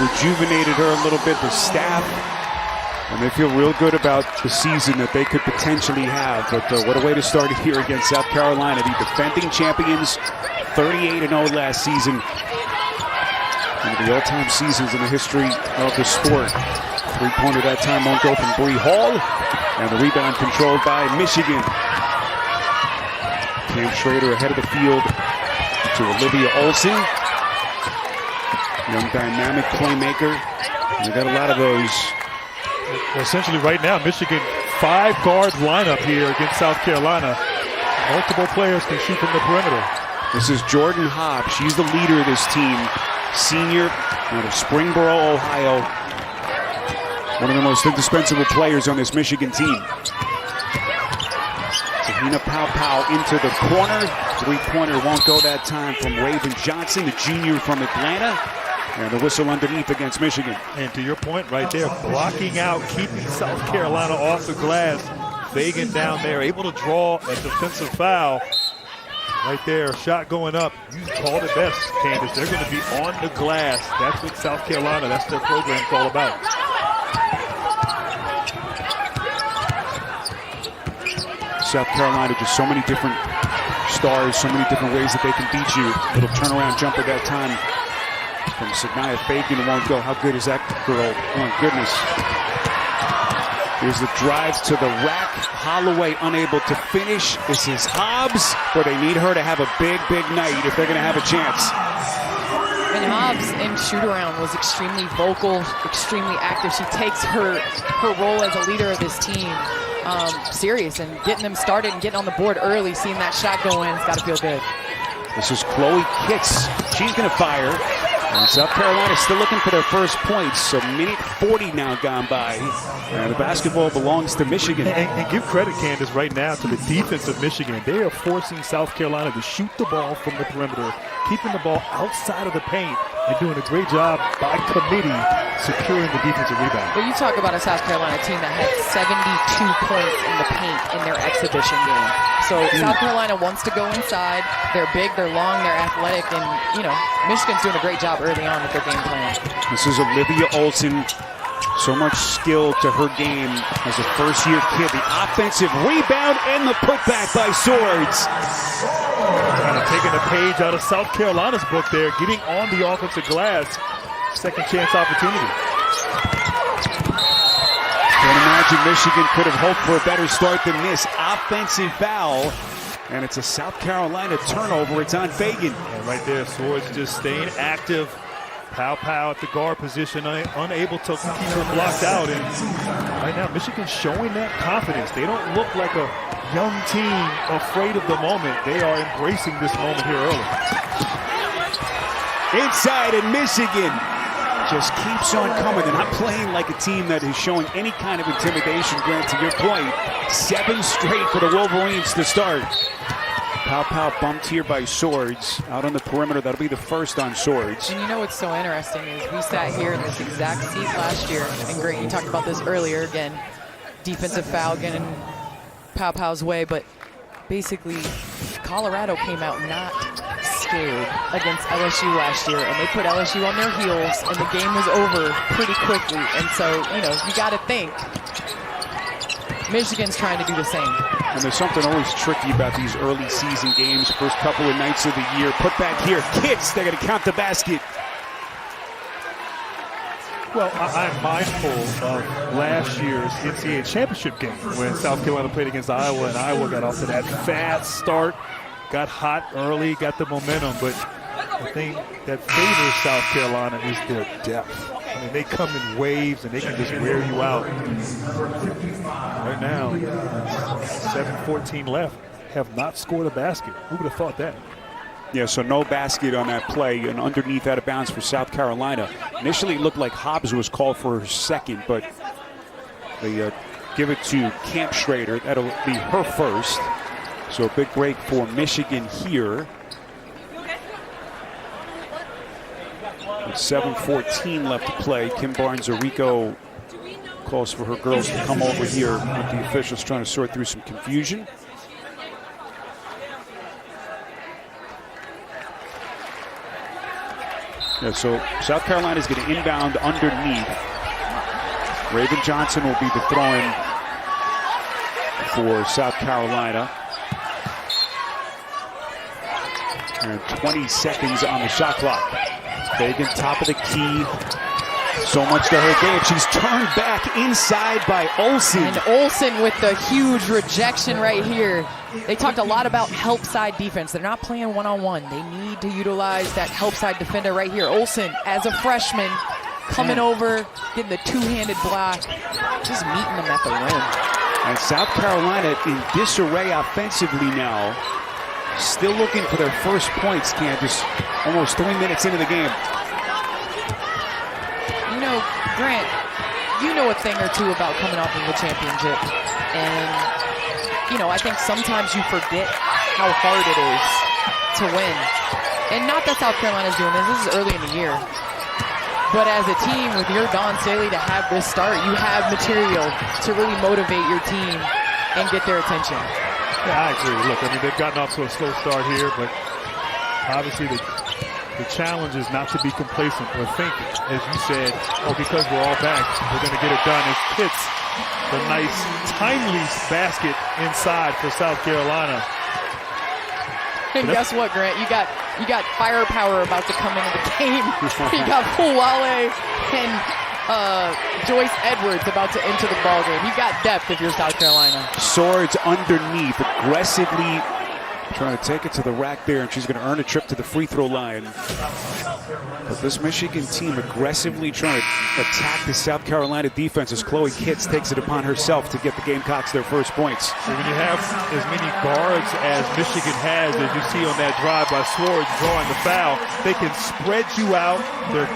rejuvenated her a little bit, the staff. And they feel real good about the season that they could potentially have. But what a way to start it here against South Carolina. The defending champions, 38-0 last season. One of the all-time seasons in the history of the sport. Three-pointer that time won't go from Bree Hall. And the rebound controlled by Michigan. Cam Schrader ahead of the field to Olivia Olsen. Young dynamic playmaker. And we got a lot of those. Essentially right now, Michigan 5-guard lineup here against South Carolina. Multiple players can shoot from the perimeter. This is Jordan Hobbs. She's the leader of this team. Senior out of Springboro, Ohio. One of the most indispensable players on this Michigan team. Tahina Pau into the corner. Three-pointer won't go that time from Raven Johnson, the junior from Atlanta. And the whistle underneath against Michigan. And to your point right there, blocking out, keeping South Carolina off the glass. Fagan down there, able to draw a defensive foul. Right there, shot going up. You called it best, Candace. They're going to be on the glass. That's what South Carolina, that's their program's all about. South Carolina, just so many different stars, so many different ways that they can beat you. Little turnaround jumper that time from Signaya Fagan won't go. How good is that girl? Oh my goodness. Here's the drive to the rack. Holloway unable to finish. This is Hobbs, but they need her to have a big, big night if they're going to have a chance. And Hobbs in shoot-around was extremely vocal, extremely active. She takes her role as a leader of this team serious, and getting them started and getting on the board early, seeing that shot go in, it's got to feel good. This is Chloe Kitts. She's going to fire. And South Carolina still looking for their first points. So minute 40 now gone by. And the basketball belongs to Michigan. And give credit, Candace, right now to the defense of Michigan. They are forcing South Carolina to shoot the ball from the perimeter, keeping the ball outside of the paint, and doing a great job by committee securing the defensive rebound. But you talk about a South Carolina team that had 72 points in the paint in their exhibition game. So South Carolina wants to go inside. They're big, they're long, they're athletic, and, you know, Michigan's doing a great job early on with their game plan. This is Olivia Olsen. So much skill to her game as a first-year kid. The offensive rebound and the putback by Swords. Kind of taking a page out of South Carolina's book there, getting on the offensive glass. Second chance opportunity. Can't imagine Michigan could have hoped for a better start than this. Offensive foul, and it's a South Carolina turnover. It's on Fagan. And right there, Swords just staying active. Pau at the guard position, unable to keep her blocked out. And right now, Michigan's showing that confidence. They don't look like a young team afraid of the moment. They are embracing this moment here early. Inside, and Michigan just keeps on coming. They're not playing like a team that is showing any kind of intimidation. Grant, to your point, 7 straight for the Wolverines to start. Pau bumped here by Swords. Out on the perimeter, that'll be the first on Swords. And you know what's so interesting is we sat here in this exact seat last year, and Grant, you talked about this earlier, again, defensive foul getting Pau's way, but basically Colorado came out not scared against LSU last year, and they put LSU on their heels, and the game was over pretty quickly. And so, you know, you got to think Michigan's trying to do the same. And there's something always tricky about these early season games, first couple of nights of the year. Put back here, Kitts, they're going to count the basket. Well, I'm mindful of last year's NCAA championship game when South Carolina played against Iowa, and Iowa got off to that fast start, got hot early, got the momentum, but the thing that favors South Carolina is their depth. I mean, they come in waves and they can just wear you out. Right now, 7:14 left, have not scored a basket. Who would have thought that? Yeah, so no basket on that play, and underneath out of bounds for South Carolina. Initially, it looked like Hobbs was called for her second, but they give it to Camp Schrader. That'll be her first. So a big break for Michigan here. With 7:14 left to play, Kim Barnes-Arico calls for her girls to come over here with the officials trying to sort through some confusion. Yeah, so South Carolina is going to inbound underneath. Raven Johnson will be the throw-in for South Carolina. And 20 seconds on the shot clock. Fagan, top of the key. So much to her game. She's turned back inside by Olsen. And Olsen with the huge rejection right here. They talked a lot about help side defense. They're not playing one-on-one. They need to utilize that help side defender right here. Olsen, as a freshman, coming over, getting the two-handed block, just meeting them at the rim. And South Carolina in disarray offensively now. Still looking for their first points, Candace. Almost 3 minutes into the game. You know, Grant, you know a thing or two about coming off of the championship. And, you know, I think sometimes you forget how hard it is to win. And not that South Carolina's doing this. This is early in the year. But as a team, with your Dawn Staley to have this start, you have material to really motivate your team and get their attention. Yeah, I agree. Look, I mean, they've gotten off to a slow start here, but obviously the challenge is not to be complacent or think, as you said, oh, because we're all back, we're going to get it done. As Pitts, the nice, timely basket inside for South Carolina. And guess what, Grant? You got firepower about to come into the game. You got Fulale and Joyce Edwards about to enter the ballgame. You got depth if you're South Carolina. Swords underneath, aggressively trying to take it to the rack there, and she's going to earn a trip to the free throw line. But this Michigan team aggressively trying to attack the South Carolina defense as Chloe Kitts takes it upon herself to get the Gamecocks their first points. So when you have as many guards as Michigan has, as you see on that drive by Swords drawing the foul, they can spread you out. They're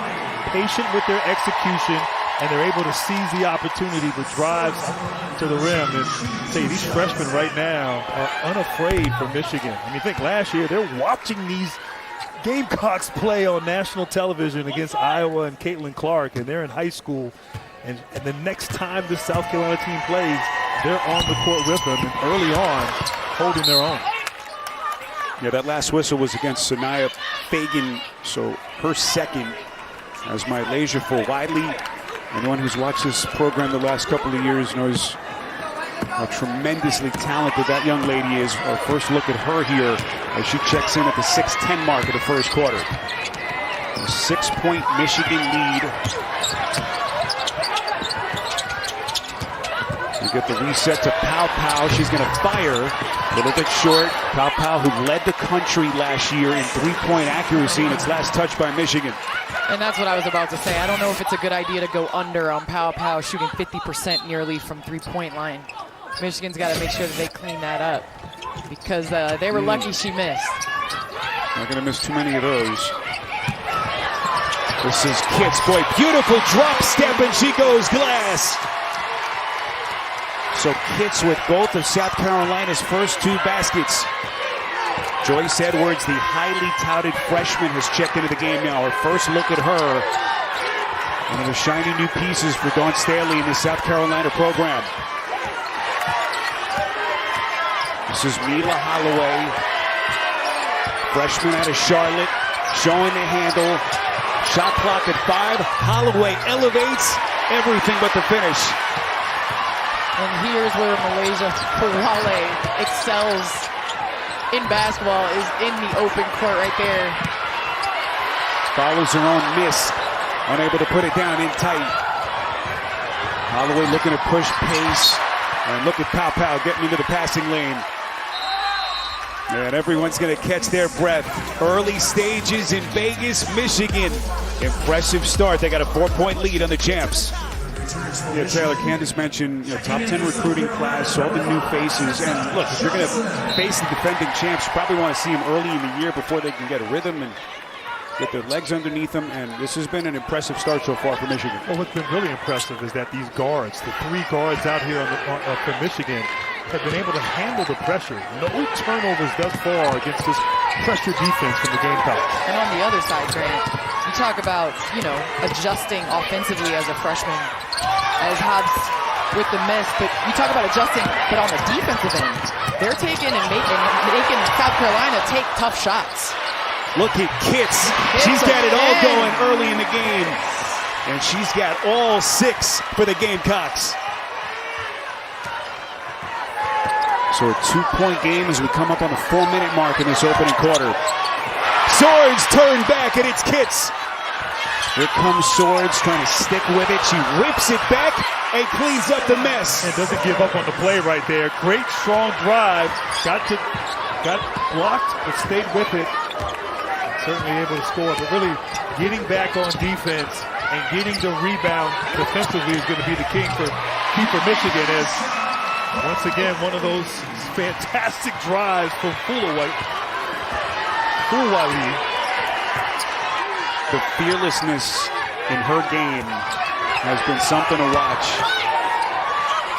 patient with their execution, and they're able to seize the opportunity with drives to the rim. And say these freshmen right now are unafraid for Michigan. I mean, think last year they're watching these Gamecocks play on national television against Iowa and Caitlin Clark, and they're in high school. And the next time the South Carolina team plays, they're on the court with them, and early on, holding their own. Yeah, that last whistle was against Sanaya Fagan, so her second. As my leisure for Wiley. Anyone who's watched this program the last couple of years knows how tremendously talented that young lady is. Our first look at her here as she checks in at the 6:10 mark of the first quarter. A 6-point Michigan lead. You get the reset to Pow Pow. She's going to fire. A little bit short. Pow Pow, who led the country last year in three-point accuracy in its last touch by Michigan. And that's what I was about to say. I don't know if it's a good idea to go under on Pow Pow shooting 50% nearly from three-point line. Michigan's got to make sure that they clean that up because they were lucky she missed. Not going to miss too many of those. This is Kitts. Boy, beautiful drop step, and she goes glass. So Kitts with both of South Carolina's first two baskets. Joyce Edwards, the highly touted freshman, has checked into the game now. Our first look at her. One of the shiny new pieces for Dawn Staley in the South Carolina program. This is Mila Holloway, freshman out of Charlotte, showing the handle. Shot clock at 5. Holloway elevates everything but the finish. And here's where Malaysia Fulale excels in basketball, is in the open court right there. Follows her own miss, unable to put it down in tight. Holloway looking to push pace, and look at Pow Pow getting into the passing lane. And everyone's going to catch their breath. Early stages in Vegas, Michigan. Impressive start. They got a 4-point lead on the champs. Yeah, Taylor, Candace mentioned top 10 recruiting class, all the new faces. And look, if you're going to face the defending champs, you probably want to see them early in the year before they can get a rhythm and get their legs underneath them. And this has been an impressive start so far for Michigan. Well, what's been really impressive is that these guards, the 3 guards out here for Michigan, have been able to handle the pressure. No turnovers thus far against this pressure defense from the Gamecocks. And on the other side, Grant, you talk about, adjusting offensively as a freshman, as Hobbs with the miss, but you talk about adjusting, but on the defensive end, they're taking and making South Carolina take tough shots. Look at Kitts. She's got it all going early in the game. And she's got all 6 for the Gamecocks. So a 2-point game as we come up on the 4-minute mark in this opening quarter. Swords turn back, and it's Kitts. Here comes Swords trying to stick with it. She whips it back and cleans up the mess. And doesn't give up on the play right there. Great strong drive. Got blocked, but stayed with it. Certainly able to score, but really getting back on defense and getting the rebound defensively is going to be the key for Michigan. As once again, one of those fantastic drives from Fulwiley. The fearlessness in her game has been something to watch.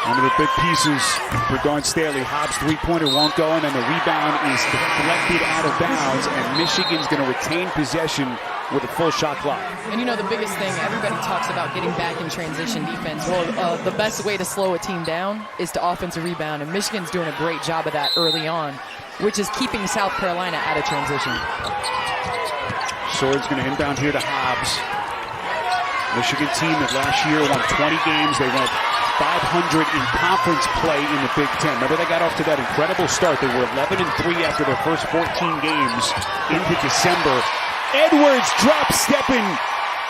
One of the big pieces for Dawn Staley. Hobbs' 3-pointer won't go, and then the rebound is deflected out of bounds, and Michigan's going to retain possession with a full shot clock. And you know, the biggest thing, everybody talks about getting back in transition defense. Well, the best way to slow a team down is to offensive rebound, and Michigan's doing a great job of that early on, which is keeping South Carolina out of transition. Swords going to inbound here to Hobbs. Michigan team that last year won 20 games. They went 500 in conference play in the Big Ten. Remember, they got off to that incredible start. They were 11-3 after their first 14 games into December. Edwards drop stepping,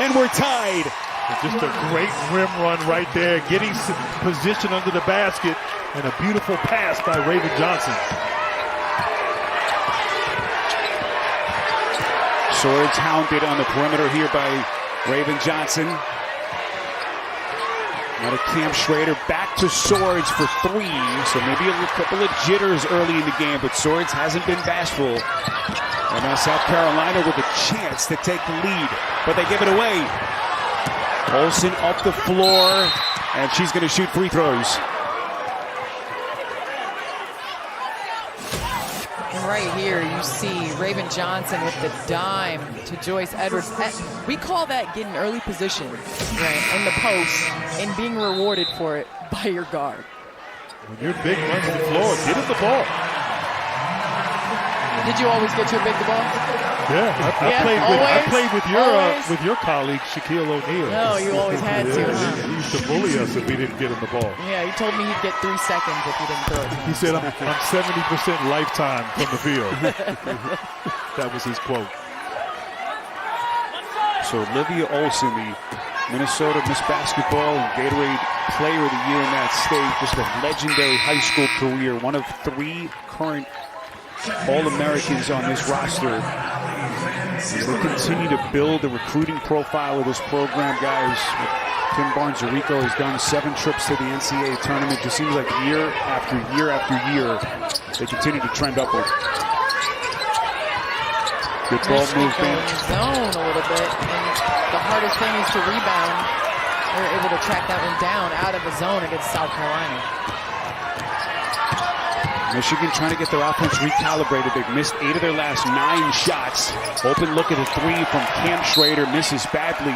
and we're tied. Just a great rim run right there, getting position under the basket, and a beautiful pass by Raven Johnson. Swords hounded on the perimeter here by Raven Johnson. Now to Cam Schrader, back to Swords for 3. So maybe a couple of jitters early in the game, but Swords hasn't been bashful. And now South Carolina with a chance to take the lead, but they give it away. Olsen up the floor, and she's going to shoot free throws. And right here, you see Raven Johnson with the dime to Joyce Edwards. We call that getting early position, right, in the post and being rewarded for it by your guard. When you're big runs the floor, get it the ball. Did you always get your big the ball? Yeah, I played with your colleague Shaquille O'Neal. No, you always had to. He used to bully us if we didn't get him the ball. Yeah, he told me he'd get 3 seconds if he didn't throw it. He said, I'm 70% lifetime from the field. That was his quote. So Olivia Olsen, the Minnesota Miss Basketball and Gatorade Player of the Year in that state, just a legendary high school career, one of 3 current All-Americans on this roster. As they continue to build the recruiting profile of this program, guys. Tim Barnes-Arico has done 7 trips to the NCAA tournament. Just seems like year after year after year, they continue to trend upward. Good ball movement. Zone a little bit, and the hardest thing is to rebound. They're able to track that one down out of the zone against South Carolina. Michigan trying to get their offense recalibrated. They've missed 8 of their last 9 shots. Open look at the 3 from Cam Schrader, misses badly.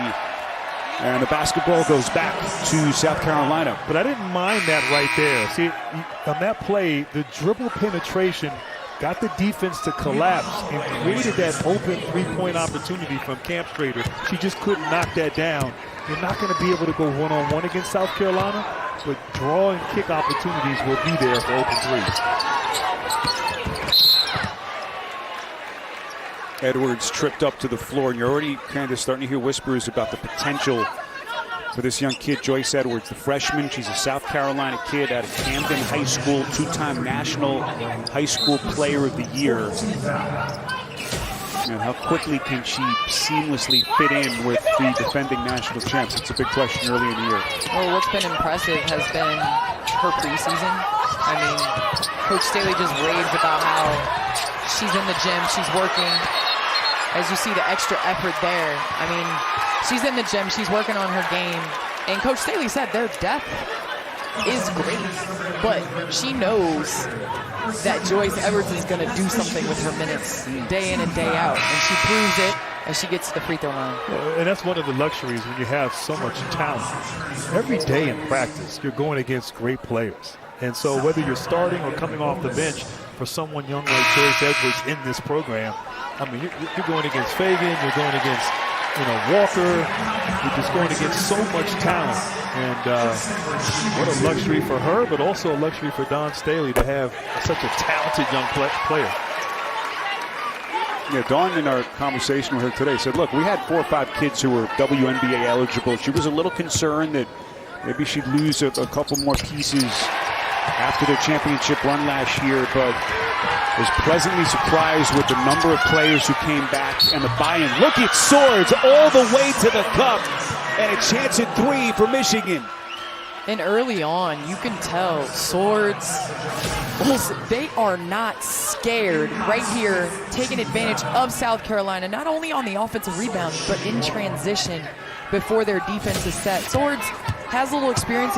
And the basketball goes back to South Carolina. But I didn't mind that right there. See, on that play, the dribble penetration got the defense to collapse and created that open 3-point opportunity from Cam Schrader. She just couldn't knock that down. You're not going to be able to go one-on-one against South Carolina, but draw and kick opportunities will be there for open 3s. Edwards tripped up to the floor, and you're already kind of starting to hear whispers about the potential for this young kid, Joyce Edwards, the freshman. She's a South Carolina kid out of Camden High School, 2-time National High School Player of the Year. And how quickly can she seamlessly fit in with the defending national champs? It's a big question early in the year. Well, what's been impressive has been her preseason. I mean, Coach Staley just raves about how she's in the gym, she's working. As you see the extra effort there. I mean, she's in the gym, she's working on her game. And Coach Staley said their depth is great, but she knows that Joyce Edwards is going to do something with her minutes day in and day out. And she proves it as she gets to the free throw line. And that's one of the luxuries when you have so much talent. Every day in practice, you're going against great players. And so whether you're starting or coming off the bench, for someone young like Chase Edwards in this program. I mean, you're going against Fagan, you're going against, Walker. You're just going against so much talent. And what a luxury for her, but also a luxury for Don Staley to have such a talented young player. Yeah, Dawn in our conversation with her today said, look, we had 4 or 5 kids who were WNBA eligible. She was a little concerned that maybe she'd lose a couple more pieces after their championship run last year, but was pleasantly surprised with the number of players who came back and the buy-in. Look at Swords all the way to the cup, and a chance at 3 for Michigan. And early on, you can tell Swords, they are not scared right here, taking advantage of South Carolina, not only on the offensive rebound, but in transition before their defense is set. Swords has a little experience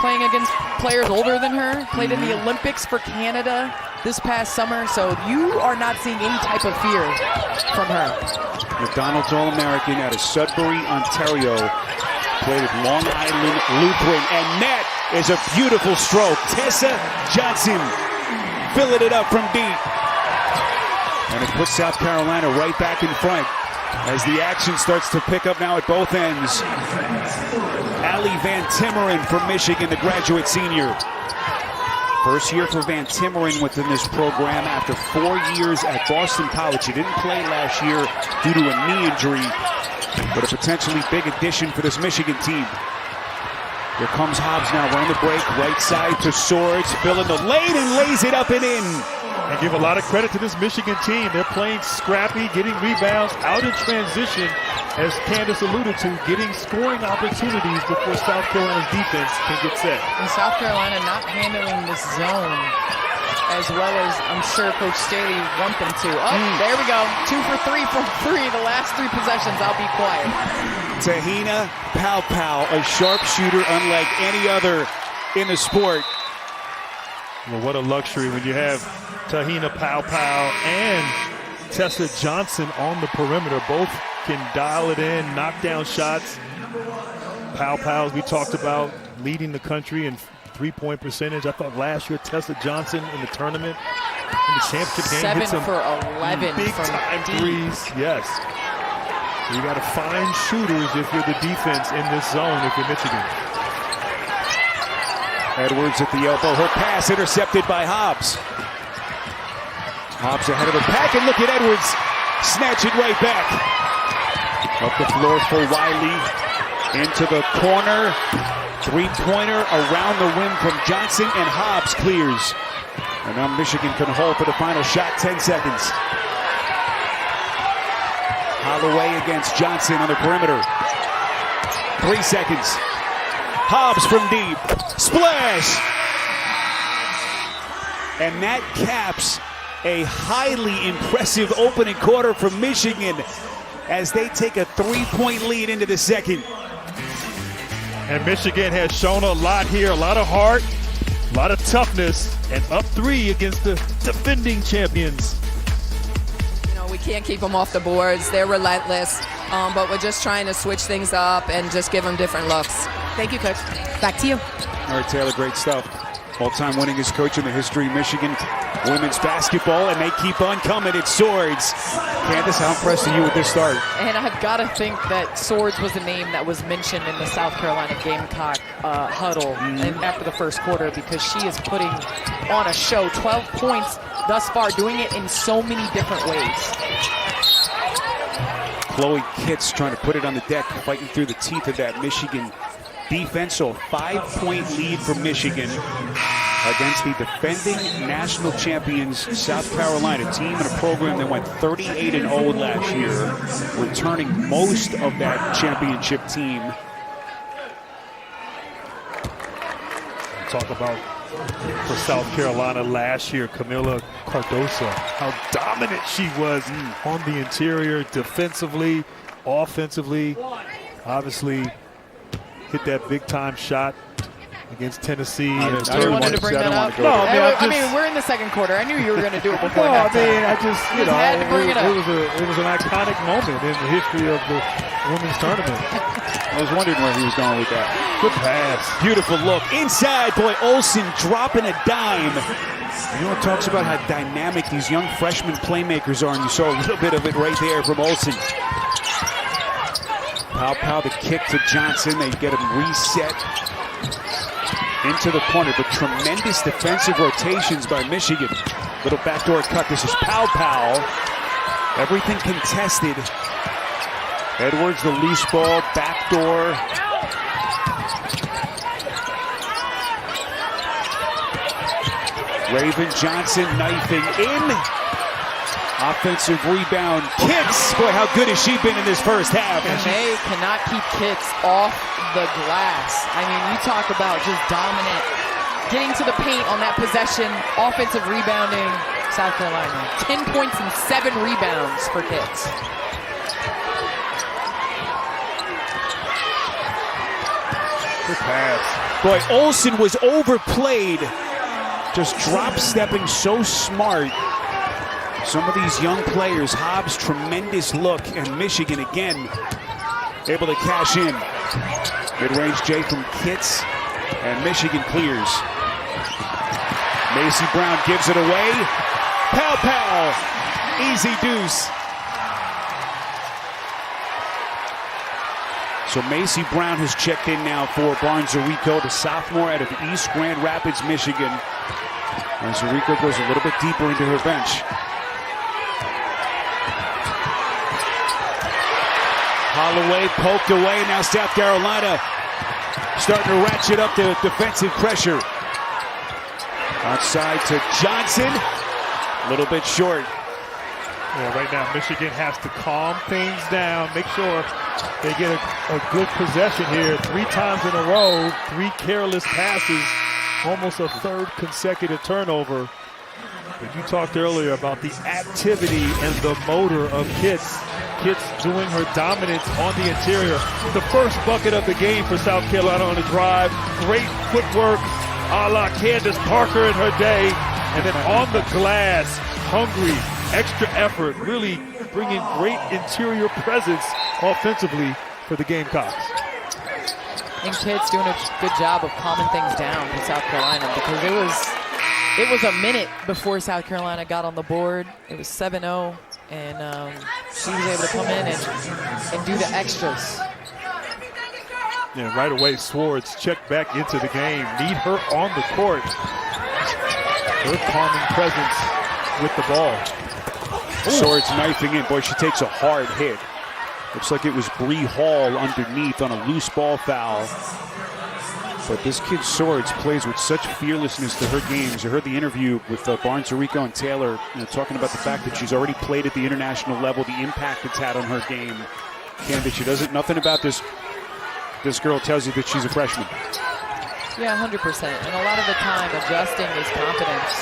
playing against players older than her, played in the Olympics for Canada this past summer, so you are not seeing any type of fear from her. McDonald's All-American out of Sudbury, Ontario. Played at Long Island Lutheran, and that is a beautiful stroke. Tessa Johnson filling it up from deep. And it puts South Carolina right back in front as the action starts to pick up now at both ends. Allie Van Timmeren from Michigan, the graduate senior. First year for Van Timmeren within this program after 4 years at Boston College. She didn't play last year due to a knee injury, but a potentially big addition for this Michigan team. Here comes Hobbs now, running the break, right side to Swords, filling the lane and lays it up and in. And give a lot of credit to this Michigan team. They're playing scrappy, getting rebounds, out in transition, as Candace alluded to, getting scoring opportunities before South Carolina's defense can get set. And South Carolina not handling this zone as well as I'm sure Coach Staley want them to. Oh, there we go. 2 for 3 from 3. The last 3 possessions, I'll be quiet. Tahina Paopao, a sharpshooter unlike any other in the sport. Well, what a luxury when you have Tahina Paopao and Tessa Johnson on the perimeter. Both can dial it in, knock down shots. Paopao, as we talked about, leading the country in three-point percentage. I thought last year Tessa Johnson in the tournament, in the championship game, 7 hit some for 11 big-time from threes. Yes. So you got to find shooters if you're the defense in this zone if you're Michigan. Edwards at the elbow. Her pass intercepted by Hobbs. Hobbs ahead of the pack, and look at Edwards snatch it right back. Up the floor for Wiley. Into the corner. Three-pointer around the rim from Johnson, and Hobbs clears. And now Michigan can hold for the final shot. 10 seconds. Holloway against Johnson on the perimeter. 3 seconds. Hobbs from deep. Splash! And that caps a highly impressive opening quarter from Michigan as they take a 3-point lead into the second. And Michigan has shown a lot here, a lot of heart, a lot of toughness, and up 3 against the defending champions. We can't keep them off the boards. They're relentless, but we're just trying to switch things up and just give them different looks. Thank you, Coach. Back to you. All right, Taylor, great stuff. All-time winningest coach in the history of Michigan women's basketball, and they keep on coming. It's Swords. Candace, how impressed are you with this start? And I've got to think that Swords was a name that was mentioned in the South Carolina Gamecock huddle after the first quarter, because she is putting on a show. 12 points thus far, doing it in so many different ways. Chloe Kitts trying to put it on the deck, fighting through the teeth of that Michigan defense. So a 5-point lead for Michigan against the defending national champions South Carolina, team in a program that went 38-0 last year, returning most of that championship team. Talk about for South Carolina last year, Camila Cardoso, how dominant she was on the interior, defensively, offensively. Obviously, hit that big-time shot against Tennessee. You wanted to bring that up? No, I mean, we're in the second quarter. I knew you were going to do it before. No, I mean, I just, you know, had to bring it up. It was an iconic moment in the history of the women's tournament. I was wondering where he was going with that. Good pass. Beautiful look. Inside, boy, Olsen dropping a dime. You know, it talks about how dynamic these young freshman playmakers are, and you saw a little bit of it right there from Olsen. Pow, the kick to Johnson. They get him reset into the corner, but tremendous defensive rotations by Michigan. Little backdoor cut. This is Pow. Everything contested. Edwards, the loose ball, backdoor. Raven Johnson knifing in. Offensive rebound. Kitts. Boy, how good has she been in this first half? And they cannot keep Kitts off the glass. I mean, you talk about just dominant. Getting to the paint on that possession. Offensive rebounding. South Carolina. 10 points and 7 rebounds for Kitts. Good pass. Boy, Olsen was overplayed. Just drop-stepping so smart. Some of these young players, Hobbs, tremendous look, and Michigan again able to cash in. Mid-range J from Kitts, and Michigan clears. Macy Brown gives it away. Pow, easy deuce. So Macy Brown has checked in now for Barnes-Arico, the sophomore out of East Grand Rapids, Michigan. As Arico goes a little bit deeper into her bench. Holloway poked away. Now South Carolina starting to ratchet up the defensive pressure. Outside to Johnson. A little bit short. Yeah, right now Michigan has to calm things down, make sure they get a good possession here. 3 times in a row, 3 careless passes, almost a 3rd consecutive turnover. But you talked earlier about the activity and the motor of Kitts. Kitts doing her dominance on the interior. The first bucket of the game for South Carolina on the drive. Great footwork, a la Candace Parker in her day. And then on the glass, hungry, extra effort, really bringing great interior presence offensively for the Gamecocks. And Kitts doing a good job of calming things down for South Carolina, because it was a minute before South Carolina got on the board. It was 7-0, and she was able to come in and do the extras. Yeah, right away, Swords checked back into the game. Need her on the court. Her calming presence with the ball. Swords knifing in. Boy, she takes a hard hit. Looks like it was Bree Hall underneath on a loose ball foul. But this kid Swords plays with such fearlessness to her games. I heard the interview with Barnes-Arico and Taylor, talking about the fact that she's already played at the international level, the impact it's had on her game. Candace, she doesn't, nothing about this girl tells you that she's a freshman. Yeah, 100%. And a lot of the time, adjusting is confidence.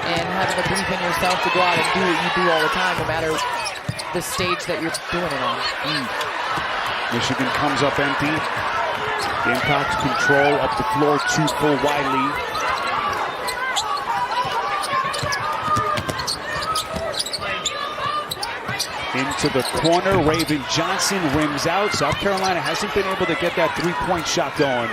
And having the belief in yourself to go out and do what you do all the time, no matter the stage that you're doing it on. Michigan comes up empty. Gamecocks control up the floor to for Wiley. Into the corner, Raven Johnson rims out. South Carolina hasn't been able to get that 3-point shot going.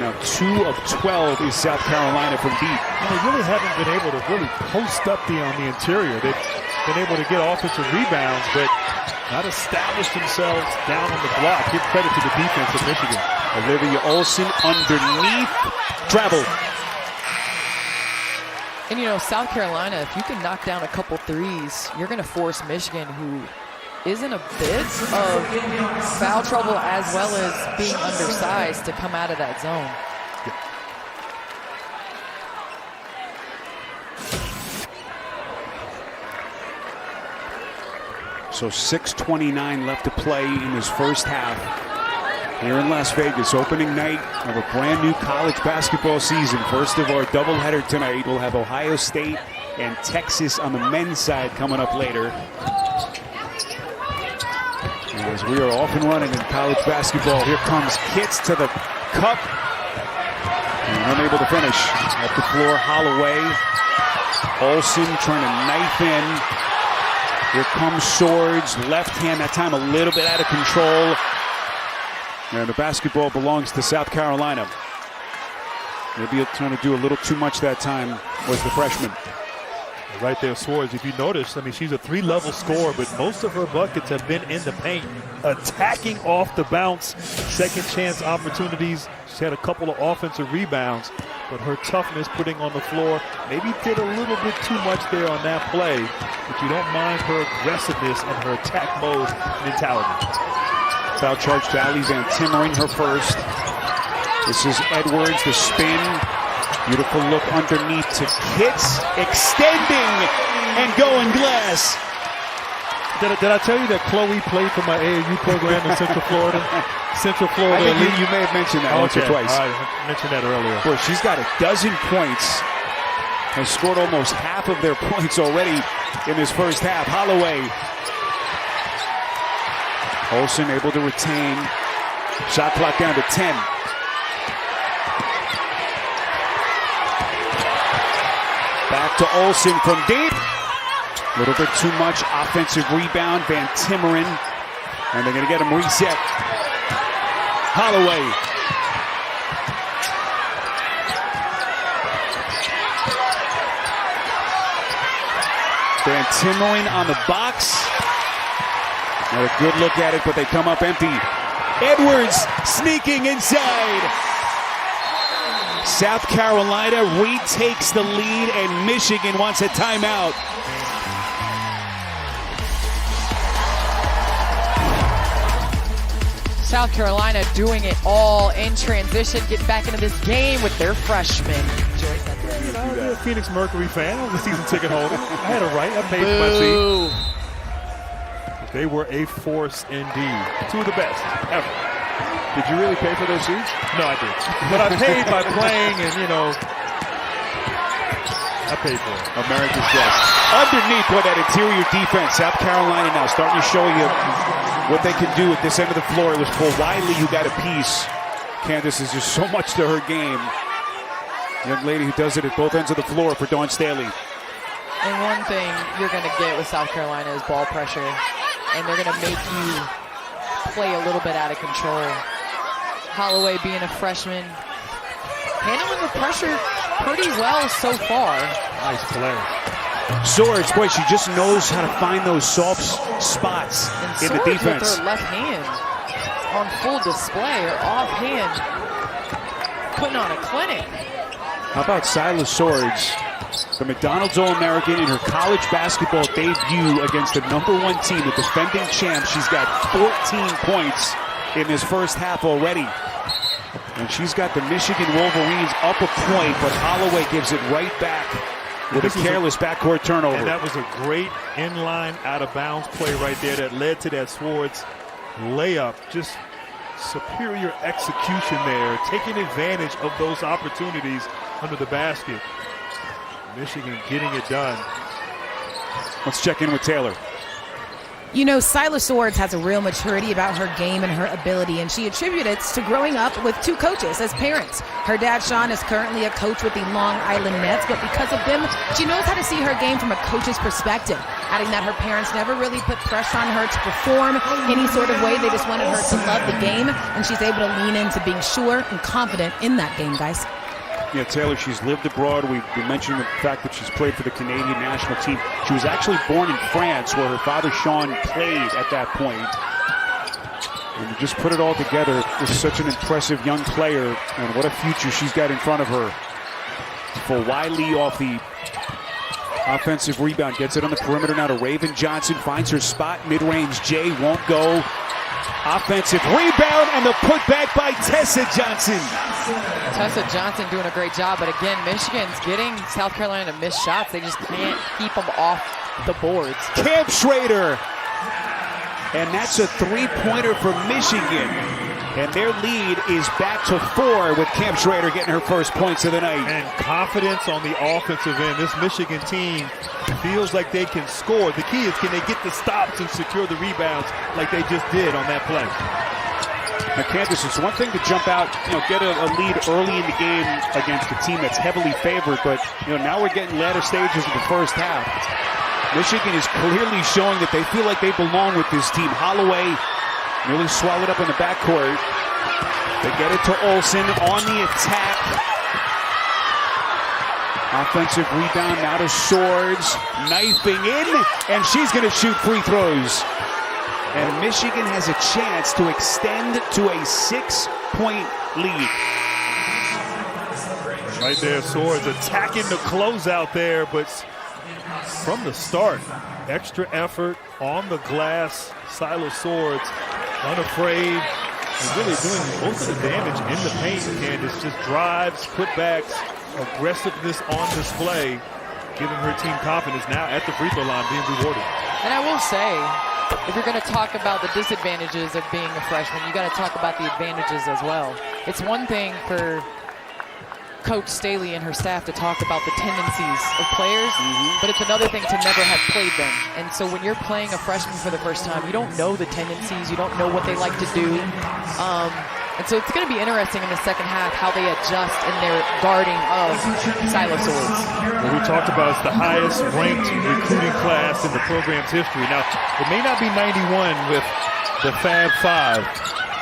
Now 2 of 12 is South Carolina from deep. And they really haven't been able to really post up on the interior. They've been able to get offensive rebounds, but not establish themselves down on the block. Give credit to the defense of Michigan. Olivia Olsen underneath. Travel. And South Carolina, if you can knock down a couple threes, you're going to force Michigan, who is in a bit of foul trouble as well as being undersized, to come out of that zone. So 6:29 left to play in this first half here in Las Vegas. Opening night of a brand new college basketball season. First of our doubleheader tonight. We'll have Ohio State and Texas on the men's side coming up later. As we are off and running in college basketball, here comes Kitts to the cup. And unable to finish. At the floor, Holloway. Olsen trying to knife in. Here comes Swords, left hand, that time a little bit out of control. And the basketball belongs to South Carolina. Maybe trying to do a little too much that time was the freshman. Right there, Swords. If you notice, I mean, she's a 3-level scorer, but most of her buckets have been in the paint, attacking off the bounce, second chance opportunities. She's had a couple of offensive rebounds, but her toughness putting on the floor maybe did a little bit too much there on that play, but you don't mind her aggressiveness and her attack mode mentality. Foul charge to Ali Van Timmering, her first. This is Edwards, the spin. Beautiful look underneath to Kitts, extending and going glass. Did I tell you that Chloe played for my AAU program in Central Florida? Central Florida. I think you may have mentioned that once or twice. All right, I mentioned that earlier. Boy, she's got 12 points. Has scored almost half of their points already in this first half. Holloway. Olsen able to retain. Shot clock down to 10. Back to Olsen from deep. A little bit too much offensive rebound. Van Timmeren. And they're going to get him reset. Holloway. Van Timmeren on the box. Not a good look at it, but they come up empty. Edwards sneaking inside. South Carolina retakes the lead, and Michigan wants a timeout. South Carolina doing it all in transition, getting back into this game with their freshmen. I'm a Phoenix Mercury fan. I was a season ticket holder. I had a right. I paid for my seat. They were a force indeed. Two of the best ever. Did you really pay for those seats? No, I didn't. But I paid by playing, and I paid for it. America's best. Underneath, boy, that interior defense. South Carolina now starting to show you what they can do at this end of the floor. It was for Wiley who got a piece. Candace is just so much to her game. Young lady who does it at both ends of the floor for Dawn Staley. And one thing you're going to get with South Carolina is ball pressure. And they're going to make you play a little bit out of control. Holloway being a freshman, handling the pressure pretty well so far. Nice play. Swords, boy, she just knows how to find those soft spots in the defense. With her left hand on full display, her off hand putting on a clinic. How about Syla Swords, the McDonald's All-American in her college basketball debut against the #1 team, the defending champ. She's got 14 points in this first half already. And she's got the Michigan Wolverines up a point, but Holloway gives it right back with a careless backcourt turnover. And that was a great inline out-of-bounds play right there that led to that Swords layup. Just superior execution there, taking advantage of those opportunities under the basket. Michigan getting it done. Let's check in with Taylor. You know, Syla Swords has a real maturity about her game and her ability, and she attributes it to growing up with two coaches as parents. Her dad, Sean, is currently a coach with the Long Island Nets, but because of them, she knows how to see her game from a coach's perspective, adding that her parents never really put pressure on her to perform any sort of way. They just wanted her to love the game, and she's able to lean into being sure and confident in that game, guys. Yeah, Taylor, she's lived abroad. We mentioned the fact that she's played for the Canadian national team. She was actually born in France, where her father, Sean, played at that point. And to just put it all together with such an impressive young player, and what a future she's got in front of her. For Wiley off the offensive rebound, gets it on the perimeter now to Raven Johnson, finds her spot, mid-range J, won't go. Offensive rebound and the putback by Tessa Johnson. Tessa Johnson doing a great job, but again, Michigan's getting South Carolina to miss shots. They just can't keep them off the boards. Camp Schrader. And that's a three-pointer for Michigan. And their lead is back to 4 with Camp Schrader getting her first points of the night. And confidence on the offensive end. This Michigan team feels like they can score. The key is, can they get the stops and secure the rebounds like they just did on that play? Now, Candace, it's one thing to jump out, get a lead early in the game against a team that's heavily favored, but now we're getting latter stages of the first half. Michigan is clearly showing that they feel like they belong with this team. Holloway nearly swallowed up in the backcourt. They get it to Olsen on the attack. Offensive rebound now to Swords, knifing in, and she's going to shoot free throws. And Michigan has a chance to extend to a 6-point lead. Right there, Swords attacking the closeout there, but from the start, extra effort on the glass. Syla Swords, unafraid, and really doing most of the damage in the paint. Candace just drives, putbacks, aggressiveness on display, giving her team confidence now at the free throw line, being rewarded. And I will say, if you're going to talk about the disadvantages of being a freshman, you got to talk about the advantages as well. It's one thing for Coach Staley and her staff to talk about the tendencies of players, but it's another thing to never have played them. And so when you're playing a freshman for the first time, you don't know the tendencies, you don't know what they like to do. And so it's going to be interesting in the second half how they adjust in their guarding of Syla Swords. What we talked about is the highest ranked recruiting class in the program's history. Now, it may not be 91 with the Fab Five,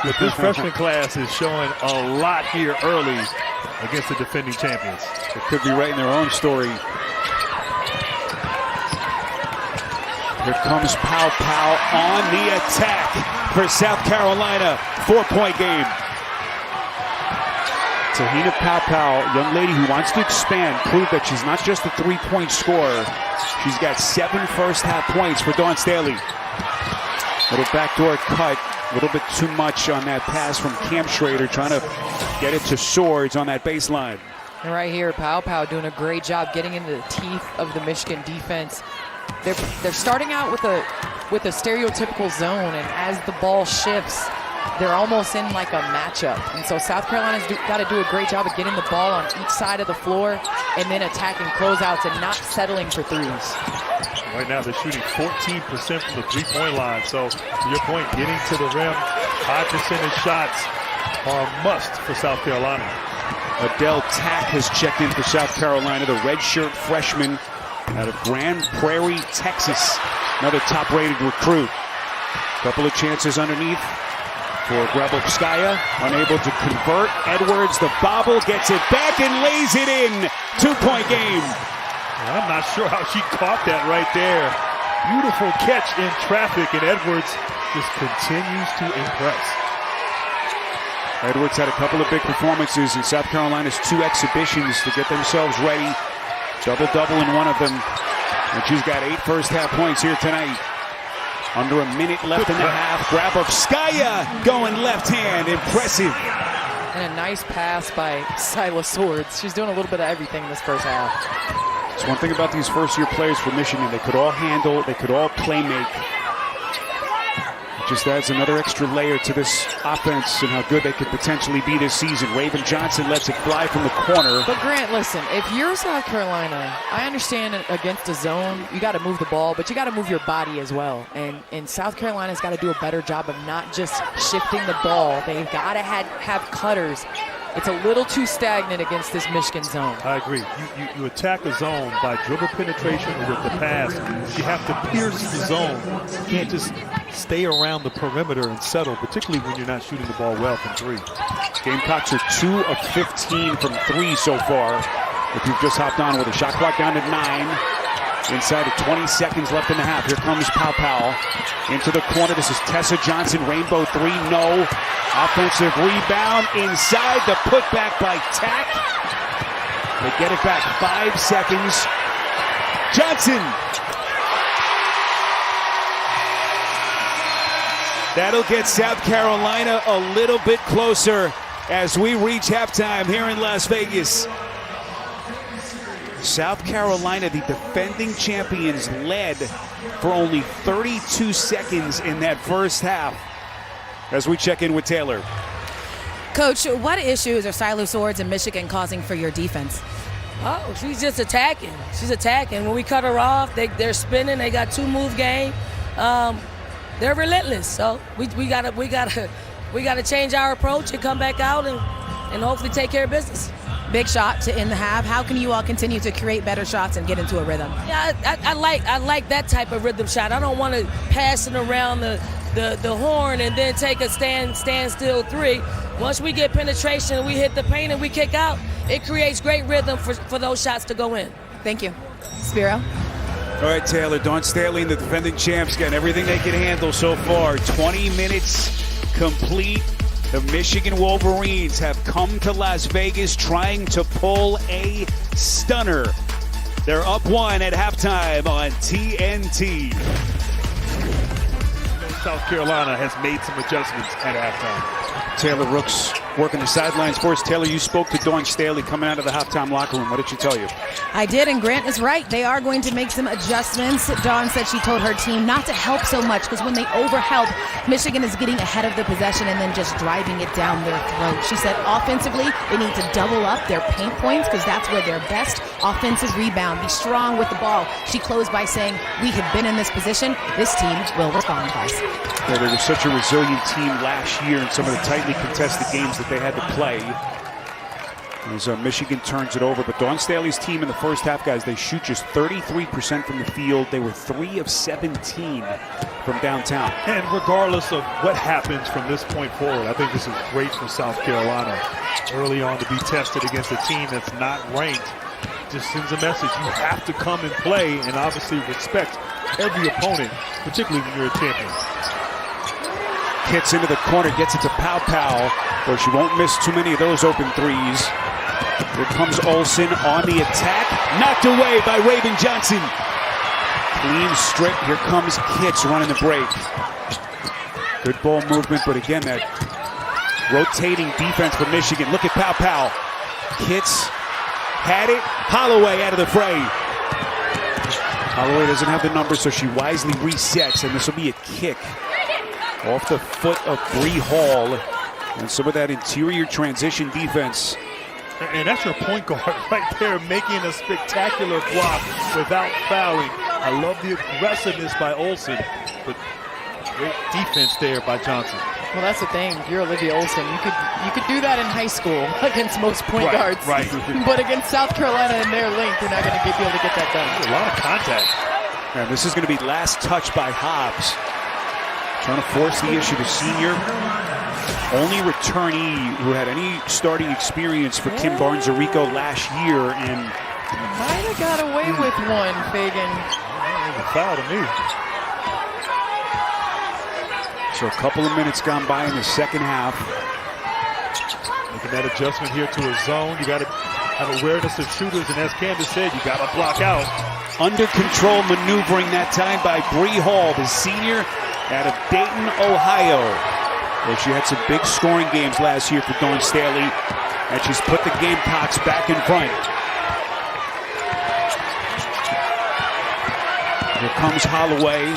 but this freshman class is showing a lot here early against the defending champions. They could be writing their own story. Here comes Pow Pow on the attack for South Carolina. 4-point game. Tahina Pow Pow, young lady who wants to expand, prove that she's not just a 3-point scorer. She's got 7 first-half points for Dawn Staley. Little backdoor cut. A little bit too much on that pass from Cam Schrader, trying to get it to Swords on that baseline. And right here, Pow Pow doing a great job getting into the teeth of the Michigan defense. They're starting out with a stereotypical zone, and as the ball shifts, they're almost in like a matchup. And so South Carolina's got to do a great job of getting the ball on each side of the floor and then attacking closeouts and not settling for threes. Right now they're shooting 14% from the three-point line. So to your point, getting to the rim, high percentage shots are a must for South Carolina. Adele Tack has checked in for South Carolina, the redshirt freshman out of Grand Prairie, Texas. Another top-rated recruit. Couple of chances underneath for Grabovskaya, unable to convert. Edwards, the bobble, gets it back and lays it in. 2-point game. I'm not sure how she caught that right there. Beautiful catch in traffic, and Edwards just continues to impress. Edwards had a couple of big performances in South Carolina's 2 exhibitions to get themselves ready. Double-double in one of them. And she's got 8 first-half points here tonight. Under a minute left in the half. Grabovskaya going left hand. Impressive. And a nice pass by Syla Swords. She's doing a little bit of everything this first half. It's one thing about these first-year players for Michigan. They could all handle, they could all play make. It just adds another extra layer to this offense and how good they could potentially be this season. Raven Johnson lets it fly from the corner. But Grant, listen, if you're South Carolina, I understand against a zone, you got to move the ball, but you got to move your body as well. And South Carolina's got to do a better job of not just shifting the ball. They've got to have cutters. It's a little too stagnant against this Michigan zone. I agree. You attack a zone by dribble penetration or with the pass. You have to pierce the zone. You can't just stay around the perimeter and settle, particularly when you're not shooting the ball well from 3. Gamecocks are 2 of 15 from 3 so far. If you've just hopped on with a shot clock down to 9. Inside of 20 seconds left in the half. Here comes Pow Pow into the corner. This is Tessa Johnson. Rainbow 3, no. Offensive rebound inside. The putback by Tack. They get it back. 5 seconds. Johnson. That'll get South Carolina a little bit closer as we reach halftime here in Las Vegas. South Carolina, the defending champions, led for only 32 seconds in that first half. As we check in with Taylor. Coach, what issues are Syla Swords and Michigan causing for your defense? Oh, she's just attacking. She's attacking. When we cut her off, they're spinning. They got 2-move game. They're relentless. So we gotta change our approach and come back out and hopefully take care of business. Big shot to end the half. How can you all continue to create better shots and get into a rhythm? Yeah, I like that type of rhythm shot. I don't want to pass it around the the horn and then take a standstill three. Once we get penetration, we hit the paint and we kick out, it creates great rhythm for those shots to go in. Thank you. Spiro? All right, Taylor, Dawn Staley and the defending champs getting everything they can handle so far. 20 minutes complete. The Michigan Wolverines have come to Las Vegas trying to pull a stunner. They're up 1 at halftime on TNT. South Carolina has made some adjustments at halftime. Taylor Rooks working the sidelines for us. Taylor, you spoke to Dawn Staley coming out of the halftime locker room. What did she tell you? I did, and Grant is right. They are going to make some adjustments. Dawn said she told her team not to help so much because when they overhelp, Michigan is getting ahead of the possession and then just driving it down their throat. She said offensively, they need to double up their paint points because that's where their best offensive rebound. Be strong with the ball. She closed by saying, we have been in this position. This team will respond to us. Yeah, they were such a resilient team last year in some of the tightly contested games that they had to play. As Michigan turns it over. But Dawn Staley's team in the first half, guys, they shoot just 33% from the field. They were 3 of 17 from downtown. And regardless of what happens from this point forward, I think this is great for South Carolina. Early on to be tested against a team that's not ranked just sends a message. You have to come and play and obviously respect every opponent, particularly when you're a champion. Kits into the corner, gets it to Pow Pow, where she won't miss too many of those open threes. Here comes Olsen on the attack, knocked away by Raven Johnson. Clean strip, here comes Kits running the break. Good ball movement, but again, that rotating defense for Michigan. Look at Pow Pow. Kits had it, Holloway out of the fray. Holloway doesn't have the number, so she wisely resets, and this will be a kick off the foot of Bree Hall, and some of that interior transition defense. And that's your point guard right there, making a spectacular block without fouling. I love the aggressiveness by Olsen, but great defense there by Johnson. Well, that's the thing. You're Olivia Olsen. You could do that in high school against most point guards. Right. But against South Carolina and their length, you're not going to be able to get that done. A lot of contact. And this is going to be last touch by Hobbs. Trying to force the issue. The senior, only returnee who had any starting experience for Kim Barnes-Arico last year, and might have got away with one, Fagan. A foul to me. So a couple of minutes gone by in the second half. Making that adjustment here to a zone. You got to have awareness of shooters, and as Candace said, you got to block out. Under control maneuvering that time by Bree Hall, the senior out of Dayton, Ohio, where she had some big scoring games last year for Dawn Staley, and she's put the Gamecocks back in front. Here comes Holloway,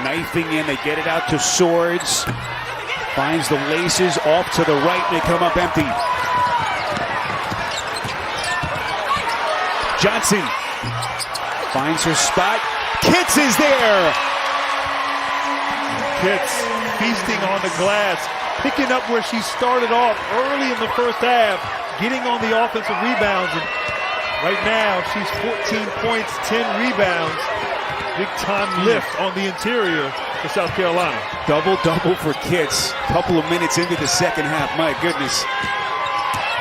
knifing in. They get it out to Swords. Finds the laces off to the right, and they come up empty. Johnson finds her spot. Kits is there. Kits feasting on the glass, picking up where she started off early in the first half, getting on the offensive rebounds. And right now, she's 14 points, 10 rebounds. Big time lift on the interior for South Carolina. Double-double for Kits. Couple of minutes into the second half. My goodness.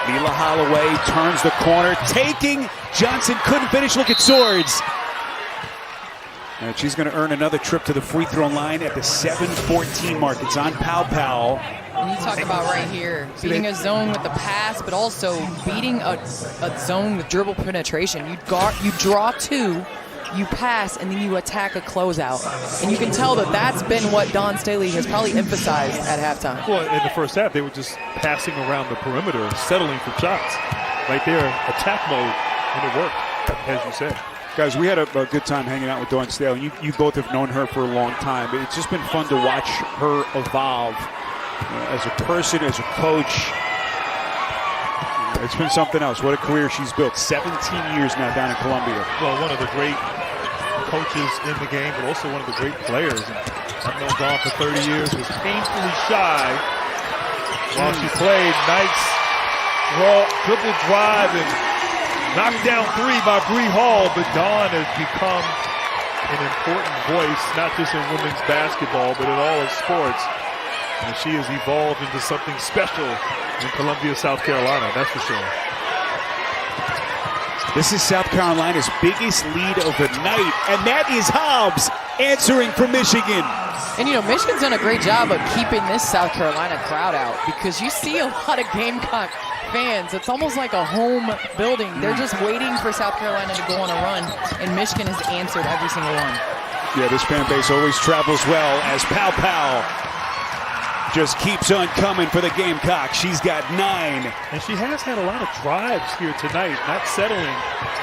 Mila Holloway turns the corner, taking. Johnson couldn't finish. Look at Swords. And she's going to earn another trip to the free throw line at the 7:14 mark. It's on Pow Pow. And you talk about right here, beating a zone with the pass, but also beating a zone with dribble penetration. You draw two, you pass, and then you attack a closeout. And you can tell that that's been what Dawn Staley has probably emphasized at halftime. Well, in the first half, they were just passing around the perimeter and settling for shots. Right there, attack mode, and it worked, as you said. Guys, we had a good time hanging out with Dawn Staley. You both have known her for a long time. It's just been fun to watch her evolve as a person, as a coach. It's been something else. What a career she's built. 17 years now down in Columbia. Well, one of the great coaches in the game, but also one of the great players. And I've known Dawn for 30 years, was painfully shy while she played. Nice raw dribble drive and knocked down three by Bree Hall, but Dawn has become an important voice, not just in women's basketball, but in all of sports. And she has evolved into something special in Columbia, South Carolina, that's for sure. This is South Carolina's biggest lead of the night, and that is Hobbs answering for Michigan. And you know, Michigan's done a great job of keeping this South Carolina crowd out, because you see a lot of Gamecock fans. It's almost like a home building. They're just waiting for South Carolina to go on a run, and Michigan has answered every single one. Yeah, this fan base always travels well as Pow Pow just keeps on coming for the Gamecocks. She's got 9. And she has had a lot of drives here tonight, not settling.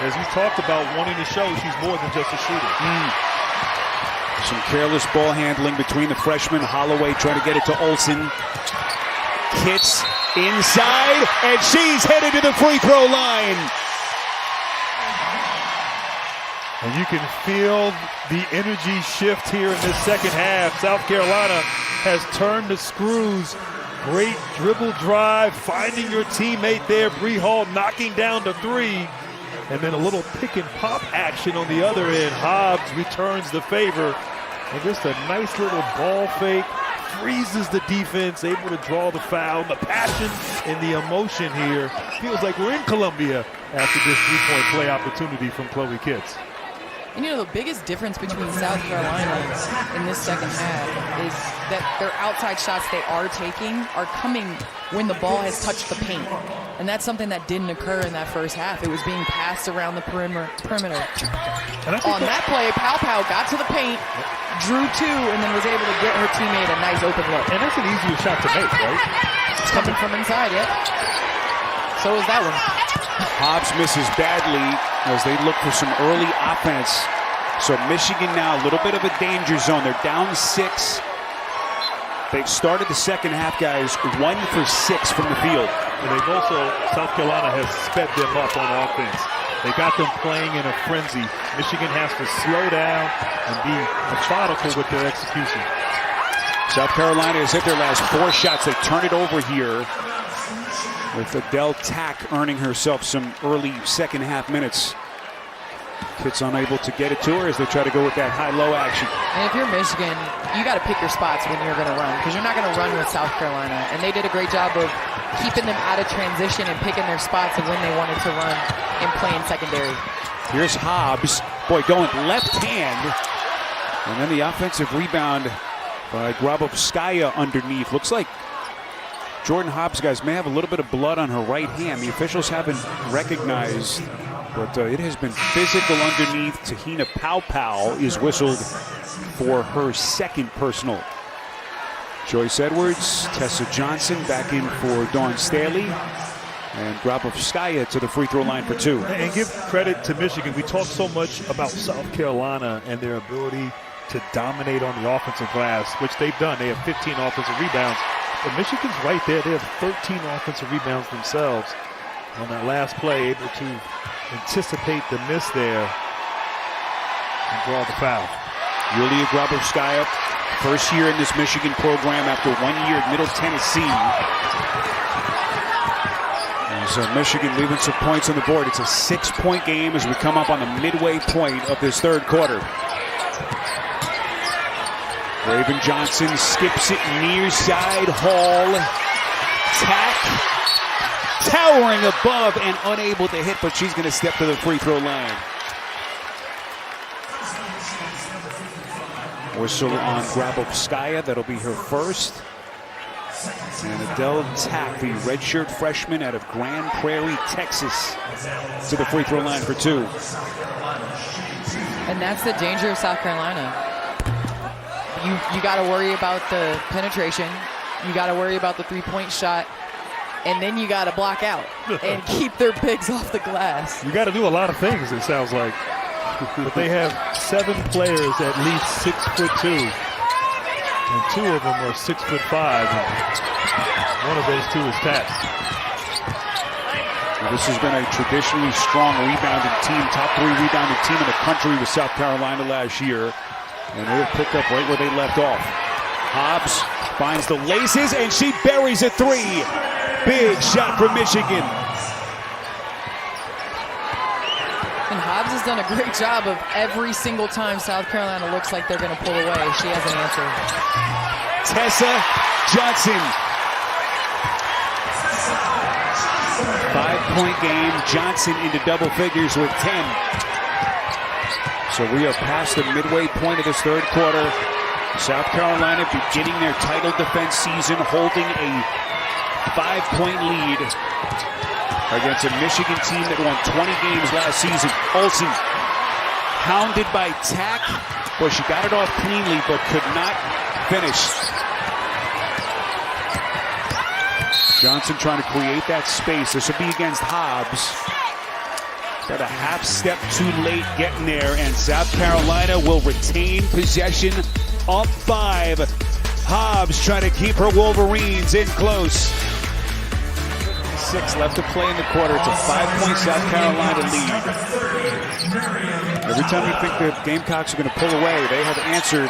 As we talked about, wanting to show she's more than just a shooter. Some careless ball handling between the freshmen. Holloway trying to get it to Olsen. Kits inside, and she's headed to the free throw line. And you can feel the energy shift here in this second half. South Carolina has turned the screws. Great dribble drive, finding your teammate there. Bree Hall knocking down the 3. And then a little pick and pop action on the other end. Hobbs returns the favor. And just a nice little ball fake. Freezes the defense, able to draw the foul. The passion and the emotion here. Feels like we're in Columbia after this 3-point play opportunity from Chloe Kitts. And you know, the biggest difference between South Carolina in this second half is that their outside shots they are taking are coming when the ball has touched the paint. And that's something that didn't occur in that first half. It was being passed around the perimeter. On that play, Pow Pow got to the paint, drew 2, and then was able to get her teammate a nice open look. And that's an easier shot to make, right? It's coming from inside, yeah. So is that one. Hobbs misses badly as they look for some early offense. So Michigan now a little bit of a danger zone. They're down 6. They've started the second half, guys, 1 for 6 from the field. And they've also, South Carolina has sped them up on offense. They got them playing in a frenzy. Michigan has to slow down and be methodical with their execution. South Carolina has hit their last 4 shots. They turn it over here with Adele Tack earning herself some early second half minutes. Kitts unable to get it to her as they try to go with that high-low action. And if you're Michigan, you got to pick your spots when you're going to run, because you're not going to run with South Carolina. And they did a great job of keeping them out of transition and picking their spots of when they wanted to run and playing secondary. Here's Hobbs, boy, going left hand. And then the offensive rebound by Grabovskaya underneath. Looks like Jordan Hobbs, guys, may have a little bit of blood on her right hand. The officials haven't recognized, but it has been physical underneath. Tahina Pow Pow is whistled for her second personal. Joyce Edwards, Tessa Johnson back in for Dawn Staley, and Grabovskaya to the free throw line for 2. And give credit to Michigan. We talk so much about South Carolina and their ability to dominate on the offensive glass, which they've done. They have 15 offensive rebounds. But Michigan's right there. They have 13 offensive rebounds themselves. On that last play, able to anticipate the miss there and draw the foul. Yulia Grabovskaya, first year in this Michigan program after 1 year at Middle Tennessee. And so Michigan leaving some points on the board. It's a 6-point game as we come up on the midway point of this third quarter. Raven Johnson skips it near side. Hall. Tack. Towering above and unable to hit, but she's going to step to the free throw line. Whistle on Grabovskaya. That'll be her first. And Adele Tack, the redshirt freshman out of Grand Prairie, Texas, to the free throw line for 2. And that's the danger of South Carolina. You got to worry about the penetration. You got to worry about the 3-point shot. And then you got to block out and keep their bigs off the glass. You got to do a lot of things, it sounds like. But they have 7 players at least 6'2", and 2 of them are 6'5". One of those 2 is Tack. This has been a traditionally strong rebounding team, top 3 rebounding team in the country with South Carolina last year. And they'll pick up right where they left off. Hobbs finds the laces, and she buries a 3. Big shot for Michigan. And Hobbs is has done a great job of every single time South Carolina looks like they're going to pull away, she has an answer. Tessa Johnson. 5-point game. Johnson into double figures with 10. So we are past the midway point of this third quarter. South Carolina beginning their title defense season, holding a 5-point lead against a Michigan team that won 20 games last season. Olsen hounded by Tack. Well, she got it off cleanly, but could not finish. Johnson trying to create that space. This will be against Hobbs. Got a half step too late getting there, and South Carolina will retain possession up 5. Hobbs trying to keep her Wolverines in close. 6 left to play in the quarter. It's a 5-point South Carolina lead. Every time you think the Gamecocks are going to pull away, they have answered.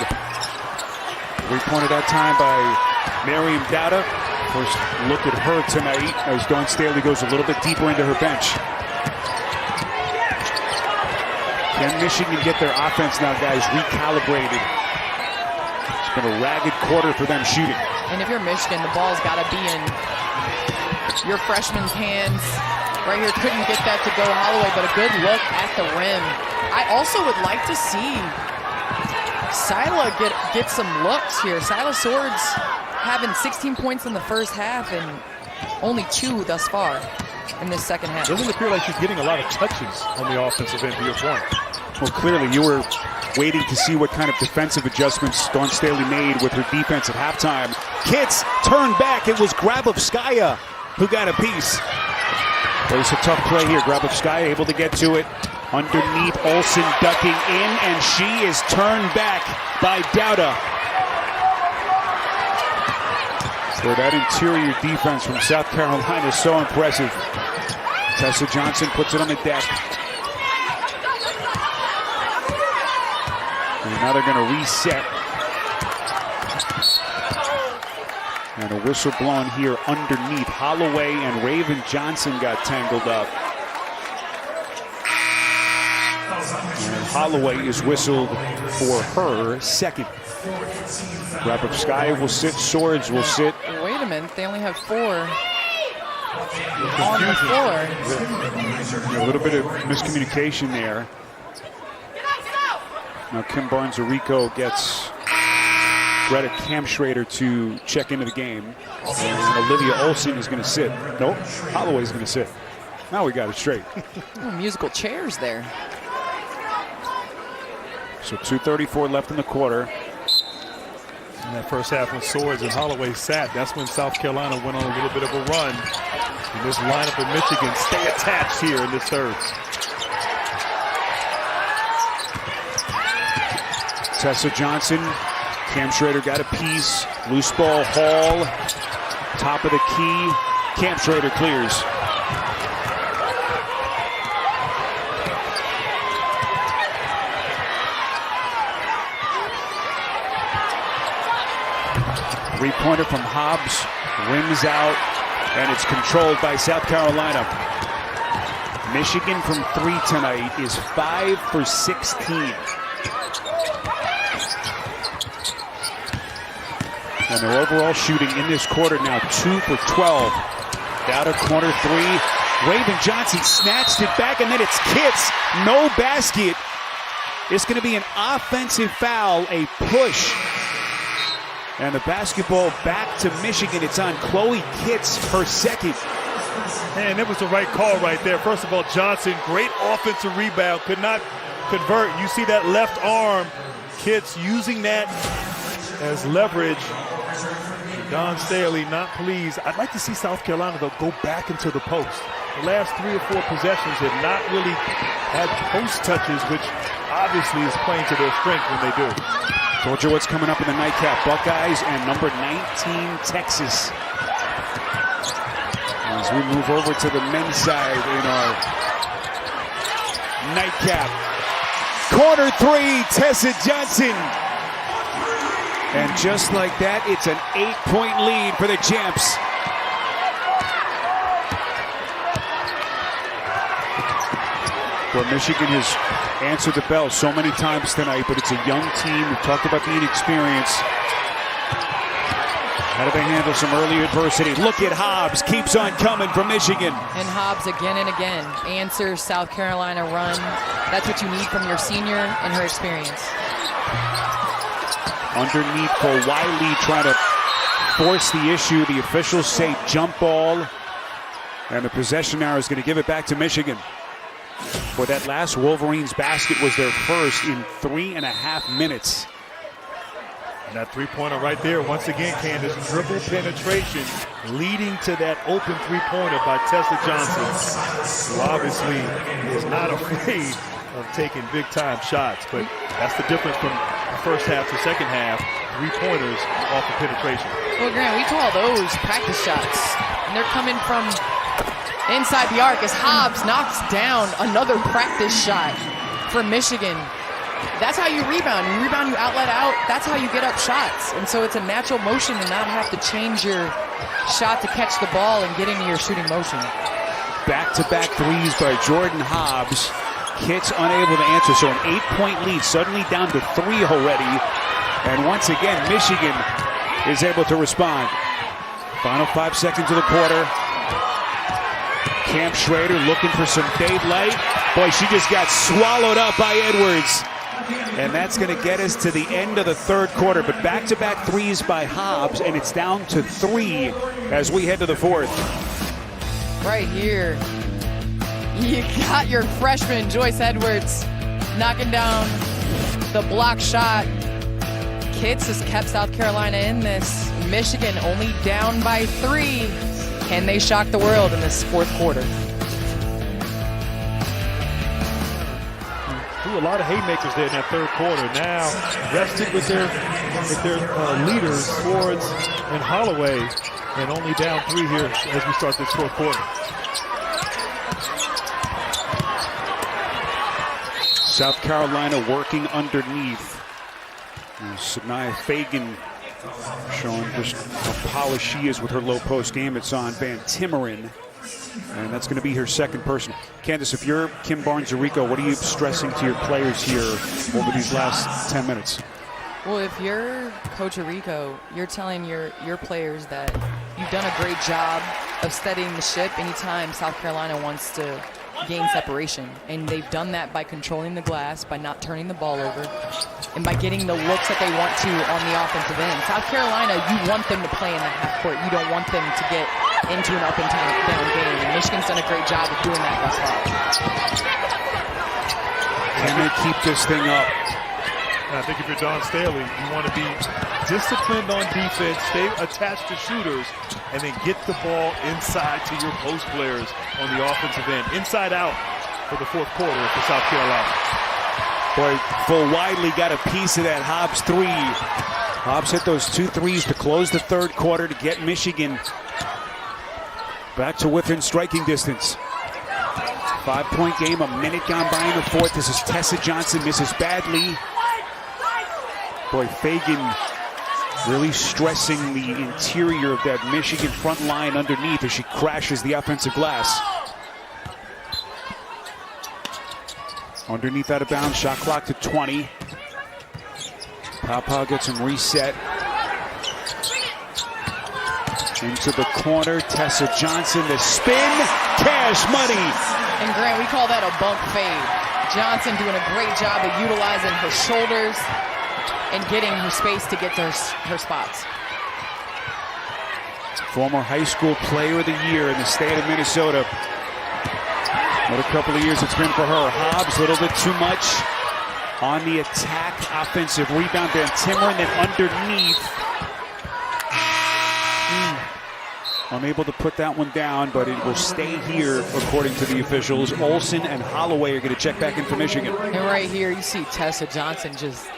3-pointer that time by Miriam Dowda. First look at her tonight as Dawn Staley goes a little bit deeper into her bench. Can Michigan get their offense now, guys, recalibrated? It's been a ragged quarter for them shooting. And if you're Michigan, the ball's got to be in your freshman's hands. Right here, couldn't get that to go Holloway, but a good look at the rim. I also would like to see Syla get some looks here. Syla Swords having 16 points in the first half and only 2 thus far in this second half. Doesn't appear like she's getting a lot of touches on the offensive end, to your point. Well, clearly you were waiting to see what kind of defensive adjustments Dawn Staley made with her defense at halftime. Kitts turned back. It was Grabovskaya who got a piece. But it's a tough play here. Grabovskaya able to get to it. Underneath, Olsen ducking in, and she is turned back by Dowda. So that interior defense from South Carolina is so impressive. Tessa Johnson puts it on the deck. And now they're going to reset. And a whistle blown here underneath. Holloway and Raven Johnson got tangled up. And Holloway is whistled for her second. Grabovskaya will sit. Swords will sit. Wait a minute, they only have 4 on the floor. A little bit of miscommunication there. Now Kim Barnes-Arico gets Greta Kamschrader to check into the game. And Olivia Olsen is going to sit. Nope, Holloway's going to sit. Now we got it straight. Oh, musical chairs there. So 2:34 left in the quarter. In that first half when Swords and Holloway sat, that's when South Carolina went on a little bit of a run. And this lineup of Michigan stay attached here in this third. Tessa Johnson, Kamschrader got a piece. Loose ball, Hall, top of the key. Kamschrader clears. Three-pointer from Hobbs, rims out, and it's controlled by South Carolina. Michigan from 3 tonight is 5 for 16. And their overall shooting in this quarter now 2 for 12. Down to corner 3. Raven Johnson snatched it back, and then it's Kitts. No basket. It's going to be an offensive foul, a push. And the basketball back to Michigan. It's on Chloe Kitts, her second. And it was the right call right there. First of all, Johnson, great offensive rebound, could not convert. You see that left arm, Kitts using that as leverage. Dawn Staley not pleased. I'd like to see South Carolina, though, go back into the post. The last 3 or 4 possessions have not really had post touches, which obviously is playing to their strength when they do. Told you what's coming up in the nightcap. Buckeyes and number 19, Texas. As we move over to the men's side in our nightcap. Corner 3, Tessa Johnson. And just like that, it's an 8-point lead for the Champs. Well, Michigan has answered the bell so many times tonight, but it's a young team. We talked about the inexperience. How do they handle some early adversity? Look at Hobbs, keeps on coming from Michigan. And Hobbs again and again answers South Carolina run. That's what you need from your senior and her experience. Underneath for Wiley, trying to force the issue. The officials say jump ball. And the possession arrow is going to give it back to Michigan. For that last Wolverines basket was their first in 3.5 minutes. And that three-pointer right there, once again, Candace, dribble penetration leading to that open three-pointer by Tessa Johnson, who obviously is not afraid of taking big-time shots. But that's the difference from the first half to second half, three-pointers off of penetration. Well, Grant, we call those practice shots. And they're coming from inside the arc as Hobbs knocks down another practice shot for Michigan. That's how you rebound. You rebound, you outlet out. That's how you get up shots. And so it's a natural motion to not have to change your shot to catch the ball and get into your shooting motion. Back-to-back threes by Jordan Hobbs. Kitts unable to answer, so an 8-point lead suddenly down to 3 already. And once again, Michigan is able to respond. Final 5 seconds of the quarter. Cam Schrader looking for some daylight. Boy, she just got swallowed up by Edwards. And that's going to get us to the end of the third quarter. But back-to-back threes by Hobbs, and it's down to 3 as we head to the fourth. Right here, you got your freshman, Joyce Edwards, knocking down the block shot. Kitts has kept South Carolina in this. Michigan only down by 3. Can they shock the world in this fourth quarter? Threw a lot of haymakers there in that third quarter. Now rested with their leaders, Swords and Holloway, and only down 3 here as we start this fourth quarter. South Carolina working underneath. Sanaya Fagan showing just how polished she is with her low post game. It's on Van Timmeren, and that's going to be her second person. Candace, if you're Kim Barnes-Arico, what are you stressing to your players here over these last 10 minutes? Well, if you're Coach Arico, you're telling your players that you've done a great job of steadying the ship anytime South Carolina wants to gain separation. And they've done that by controlling the glass, by not turning the ball over, and by getting the looks that they want to on the offensive end. South Carolina, you want them to play in the half court. You don't want them to get into an up and down game. And Michigan's done a great job of doing that thus far. Can they keep this thing up? And I think if you're Don Staley, you want to be disciplined on defense, stay attached to shooters, and then get the ball inside to your post players on the offensive end. Inside out for the fourth quarter for South Carolina. Boy, Full Widely got a piece of that Hobbs 3. Hobbs hit those 2 threes to close the third quarter to get Michigan back to within striking distance. 5-point game, a minute gone by in the fourth. This is Tessa Johnson, misses badly. Boy, Fagan really stressing the interior of that Michigan front line underneath as she crashes the offensive glass. Underneath out of bounds, shot clock to 20. Pau gets him reset. Into the corner, Tessa Johnson, the spin, cash money. And Grant, we call that a bump fade. Johnson doing a great job of utilizing her shoulders and getting her space to get to her spots. Former high school player of the year in the state of Minnesota. What a couple of years it's been for her. Hobbs, a little bit too much on the attack. Offensive rebound, Van Timmeren, then underneath. Unable to put that one down, but it will stay here, according to the officials. Olsen and Holloway are going to check back in for Michigan. And right here, you see Tessa Johnson just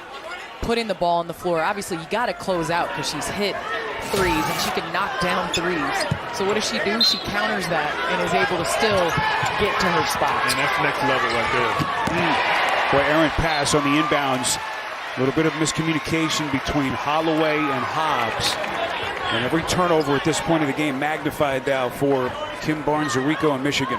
putting the ball on the floor. Obviously, you got to close out because she's hit threes and she can knock down threes. So what does she do? She counters that and is able to still get to her spot. And that's next level right there. Boy, errant pass on the inbounds. A little bit of miscommunication between Holloway and Hobbs. And every turnover at this point of the game magnified now for Kim Barnes-Arico and Michigan.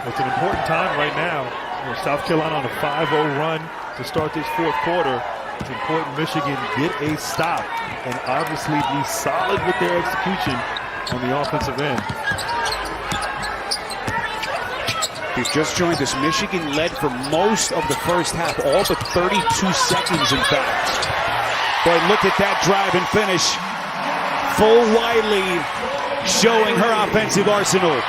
It's an important time right now. You know, South Carolina on a 5-0 run to start this fourth quarter. It's important Michigan get a stop and obviously be solid with their execution on the offensive end. He's just joined us. Michigan led for most of the first half, all but 32 seconds, in fact. But look at that drive and finish. Full Wiley showing her offensive arsenal.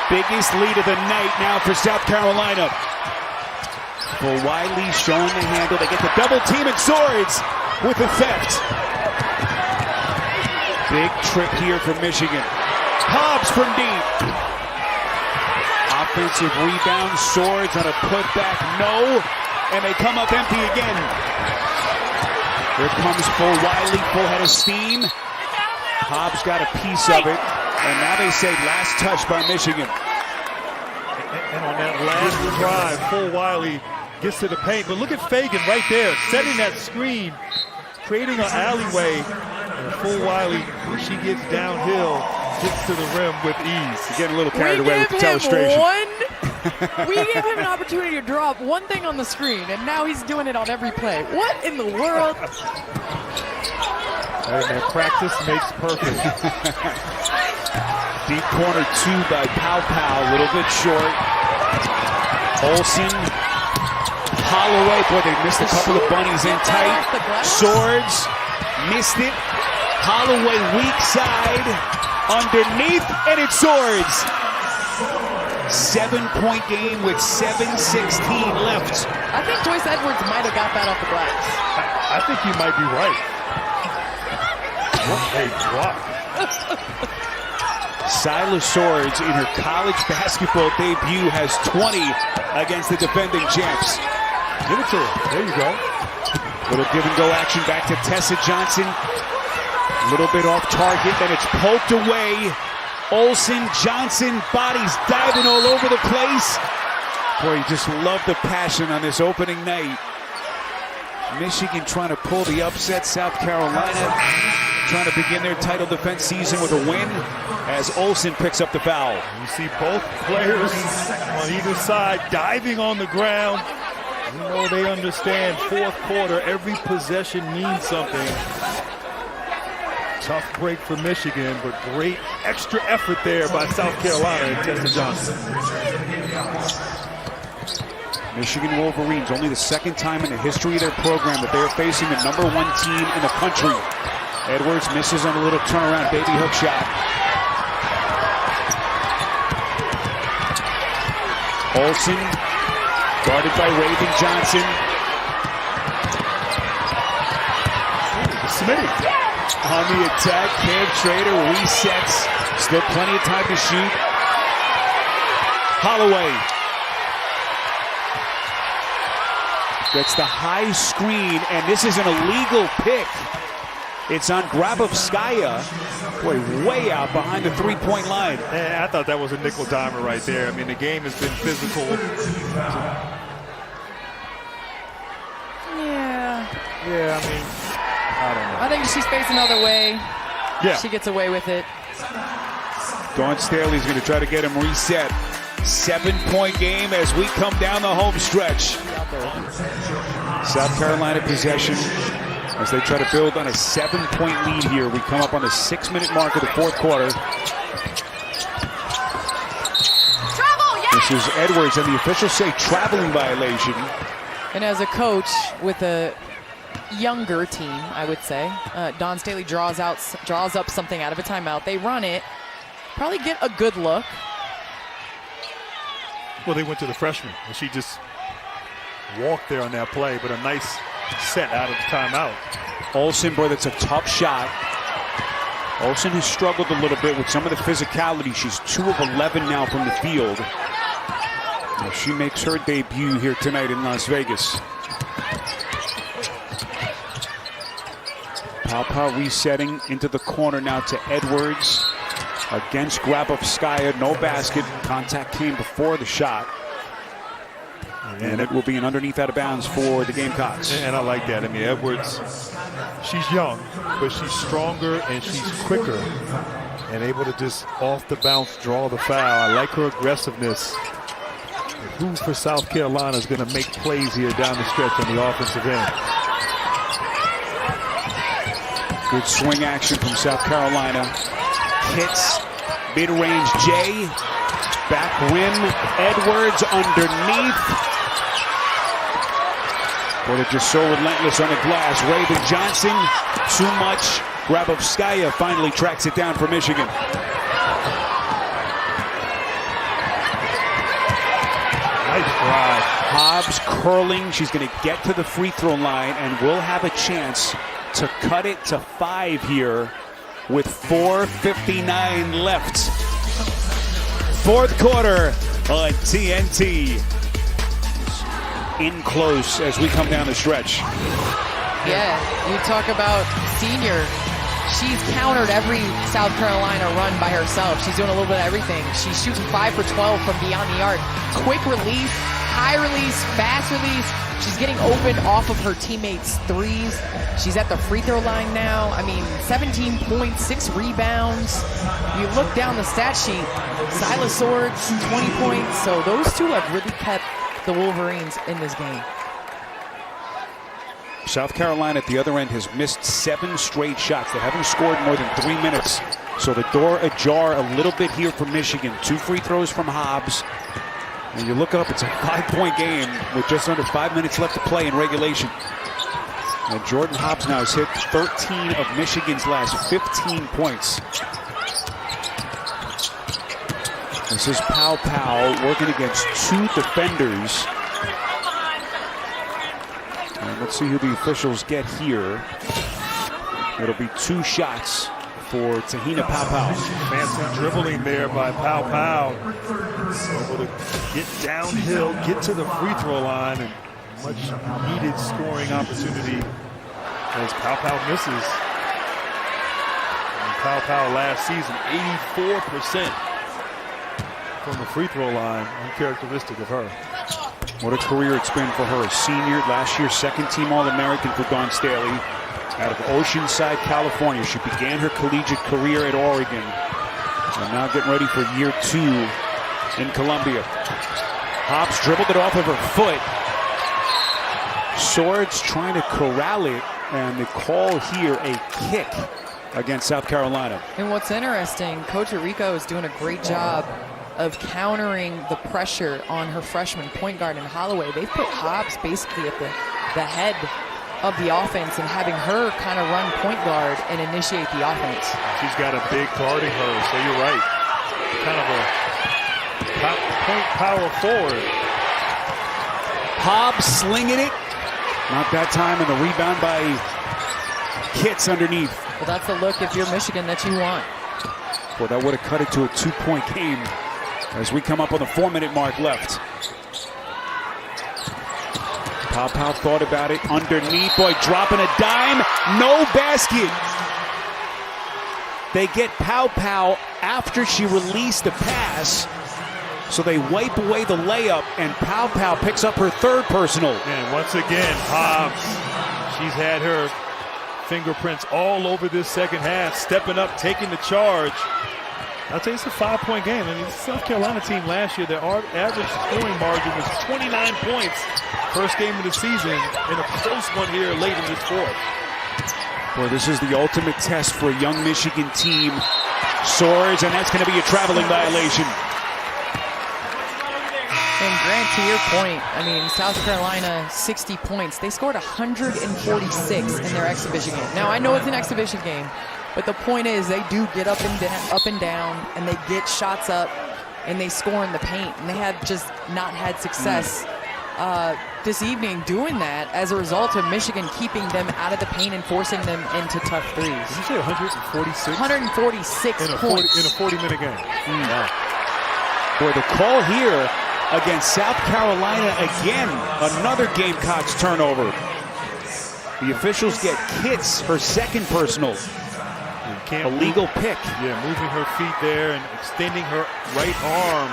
Biggest lead of the night now for South Carolina. Full Wiley showing the handle. They get the double team and Swords with the theft. Big trick here for Michigan. Hobbs from deep. Offensive rebound. Swords on a putback. No. And they come up empty again. Here comes Full Wiley, full head of steam. Hobbs got a piece of it. And now they say last touch by Michigan. And on that last drive, Full Wiley gets to the paint. But look at Fagan right there, setting that screen, creating an alleyway. And Full Wiley, when she gets downhill, gets to the rim with ease. You're getting a little carried away with the illustration. We gave him an opportunity to drop one thing on the screen, and now he's doing it on every play. What in the world? Hey, man, practice makes perfect. Deep corner two by Pow Pow, a little bit short. Olsen, Holloway, boy, they missed a couple of bunnies in tight. Swords, missed it. Holloway weak side, underneath, and it's Swords. 7-point game with 7:16 left. I think Joyce Edwards might have got that off the glass. I think you might be right. What a block. Syla Swords in her college basketball debut has 20 against the defending champs. Give it to her. There you go. Little give and go action back to Tessa Johnson. A little bit off target, then it's poked away. Olsen, Johnson, bodies diving all over the place. Boy, you just love the passion on this opening night. Michigan trying to pull the upset. South Carolina trying to begin their title defense season with a win as Olsen picks up the foul. You see both players on either side diving on the ground. You know they understand fourth quarter, every possession means something. Tough break for Michigan, but great extra effort there by South Carolina and Tessa Johnson. Michigan Wolverines, only the second time in the history of their program that they are facing the #1 team in the country. Edwards misses on a little turnaround baby hook shot. Olsen, guarded by Raven Johnson. Smitty. On the attack, Cam Trader resets. Still plenty of time to shoot. Holloway gets the high screen, and this is an illegal pick. It's on Grabovskaya. Boy, way out behind the three-point line. I thought that was a nickel dimer right there. I mean, the game has been physical. Yeah, I mean, I don't know. I think she's facing another way. Yeah. She gets away with it. Dawn Staley's going to try to get him reset. 7-point game as we come down the home stretch. South Carolina possession as they try to build on a 7-point lead here. We come up on the 6-minute mark of the fourth quarter. This is Edwards, and the officials say traveling violation. And as a coach with a younger team, I would say, Dawn Staley draws up something out of a timeout. They run it, probably get a good look. Well, they went to the freshman, and she just walked there on that play, but a nice set out of the timeout. Olsen, boy, that's a tough shot. Olsen has struggled a little bit with some of the physicality. She's 2 of 11 now from the field. Well, she makes her debut here tonight in Las Vegas. Papa resetting into the corner now to Edwards against Grabovskaya. No basket. Contact came before the shot. And it will be an underneath out of bounds for the Gamecocks. And I like that. I mean, Edwards, she's young, but she's stronger and she's quicker and able to just off the bounce draw the foul. I like her aggressiveness. Who for South Carolina is going to make plays here down the stretch on the offensive end? Good swing action from South Carolina. Hits, mid-range J, back rim, Edwards underneath. Boy, they're just so relentless on the glass. Raven Johnson, too much. Grabovskaya finally tracks it down for Michigan. Nice drive. Hobbs curling. She's going to get to the free throw line and will have a chance to cut it to 5 here with 4:59 left. Fourth quarter on TNT. In close as we come down the stretch. Yeah, you talk about senior. She's countered every South Carolina run by herself. She's doing a little bit of everything. She's shooting 5 for 12 from beyond the arc. Quick release, high release, fast release. She's getting open off of her teammates' threes. She's at the free throw line now. I mean, 17 points, 6 rebounds. You look down the stat sheet, Syla Swords, 20 points. So those two have really kept the Wolverines in this game. South Carolina at the other end has missed 7 straight shots. They haven't scored more than 3 minutes. So the door ajar a little bit here for Michigan. 2 free throws from Hobbs. And you look up, it's a 5-point game with just under 5 minutes left to play in regulation. And Jordan Hobbs now has hit 13 of Michigan's last 15 points. This is Pow Pow working against 2 defenders. And let's see who the officials get here. It'll be 2 shots for Tahina Pow Pow. Fancy dribbling there by Pow Pow. Able to get downhill, get to the free throw line, and much needed scoring opportunity as Pow Pow misses. And Pow Pow last season, 84% from the free throw line, uncharacteristic of her. What a career it's been for her. Senior, last year, 2nd-team All-American for Dawn Staley out of Oceanside, California. She began her collegiate career at Oregon and now getting ready for year 2 in Columbia. Hobbs dribbled it off of her foot. Swords trying to corral it, and the call here a kick against South Carolina. And what's interesting, Coach Rico is doing a great job of countering the pressure on her freshman point guard in Holloway. They've put Hobbs basically at the head of the offense and having her kind of run point guard and initiate the offense. She's got a big guarding her, so you're right. Kind of a point power forward. Hobbs slinging it. Not that time, and the rebound by Kitts underneath. Well, that's the look if you're Michigan that you want. Well, that would have cut it to a 2-point game as we come up on the 4-minute mark left. Pow Pow thought about it underneath. Boy, dropping a dime. No basket. They get Pow Pow after she released the pass. So they wipe away the layup, and Pow Pow picks up her 3rd personal. And once again, Hobbs, she's had her fingerprints all over this second half, stepping up, taking the charge. I'll tell you, it's a 5-point game. I mean, the South Carolina team last year, their average scoring margin was 29 points. First game of the season, and a close one here late in this 4th. Boy, this is the ultimate test for a young Michigan team. Swords, and that's going to be a traveling violation. And Grant, to your point, I mean, South Carolina, 60 points. They scored 146 in their exhibition game. Now, I know it's an exhibition game, but the point is they do get up and down, and they get shots up, and they score in the paint. And they have just not had success this evening doing that as a result of Michigan keeping them out of the paint and forcing them into tough threes. Did you say 146? 146 points. In a 40-minute game. Wow. Boy, the call here against South Carolina again. Another Gamecocks turnover. The officials get Kitts her 2nd personal. A legal pick. Yeah, moving her feet there and extending her right arm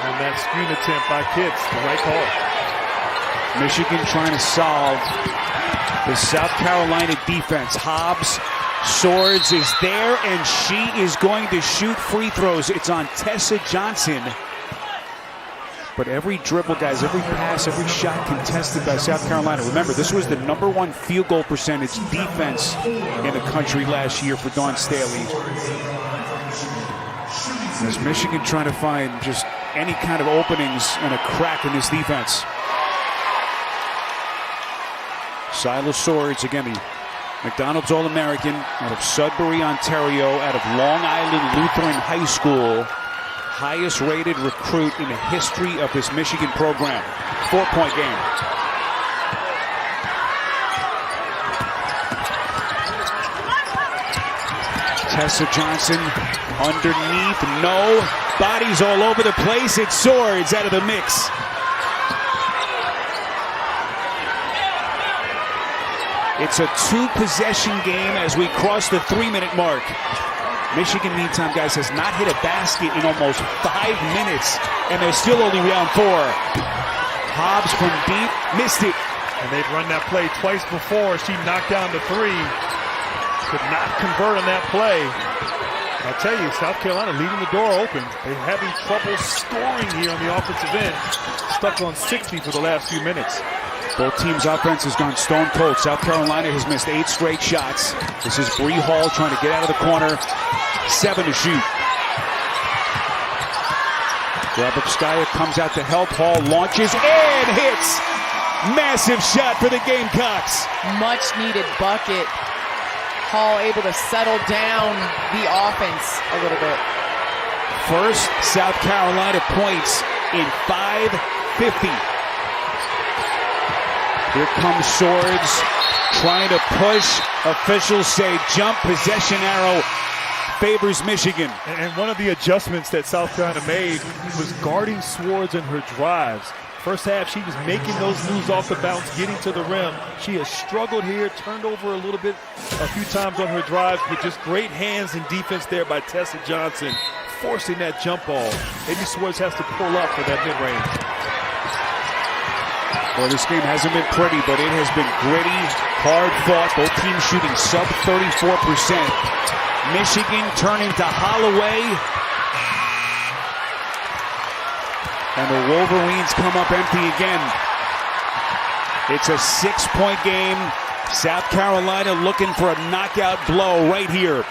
on that screen attempt by Kitts. The right call. Michigan trying to solve the South Carolina defense. Hobbs Swords is there, and she is going to shoot free throws. It's on Tessa Johnson. But every dribble, guys, every pass, every shot contested by South Carolina. Remember, this was the #1 field goal percentage defense in the country last year for Dawn Staley. As Michigan trying to find just any kind of openings and a crack in this defense. Syla Swords, again, the McDonald's All-American out of Sudbury, Ontario, out of Long Island Lutheran High School. Highest rated recruit in the history of this Michigan program. 4-point game. Tessa Johnson underneath, no. Bodies all over the place. It's Swords out of the mix. It's a 2-possession game as we cross the 3-minute mark. Michigan, meantime, guys, has not hit a basket in almost 5 minutes, and they're still only down 4. Hobbs from deep, missed it. And they've run that play twice before. She knocked down the 3. Could not convert on that play. I'll tell you, South Carolina leaving the door open. They're having trouble scoring here on the offensive end. Stuck on 60 for the last few minutes. Both teams' offense has gone stone cold. South Carolina has missed 8 straight shots. This is Bree Hall trying to get out of the corner. 7 to shoot. Grabowskaia comes out to help. Hall launches and hits. Massive shot for the Gamecocks. Much needed bucket. Hall able to settle down the offense a little bit. First South Carolina points in 5:50. Here comes Swords, trying to push. Officials say jump, possession arrow favors Michigan. And one of the adjustments that South Carolina made was guarding Swords in her drives. First half, she was making those moves off the bounce, getting to the rim. She has struggled here, turned over a little bit a few times on her drives, but just great hands and defense there by Tessa Johnson, forcing that jump ball. Maybe Swords has to pull up for that mid-range. Well, this game hasn't been pretty, but it has been gritty, hard fought. Both teams shooting sub 34%. Michigan turning to Holloway. And the Wolverines come up empty again. It's a 6-point game. South Carolina looking for a knockout blow right here.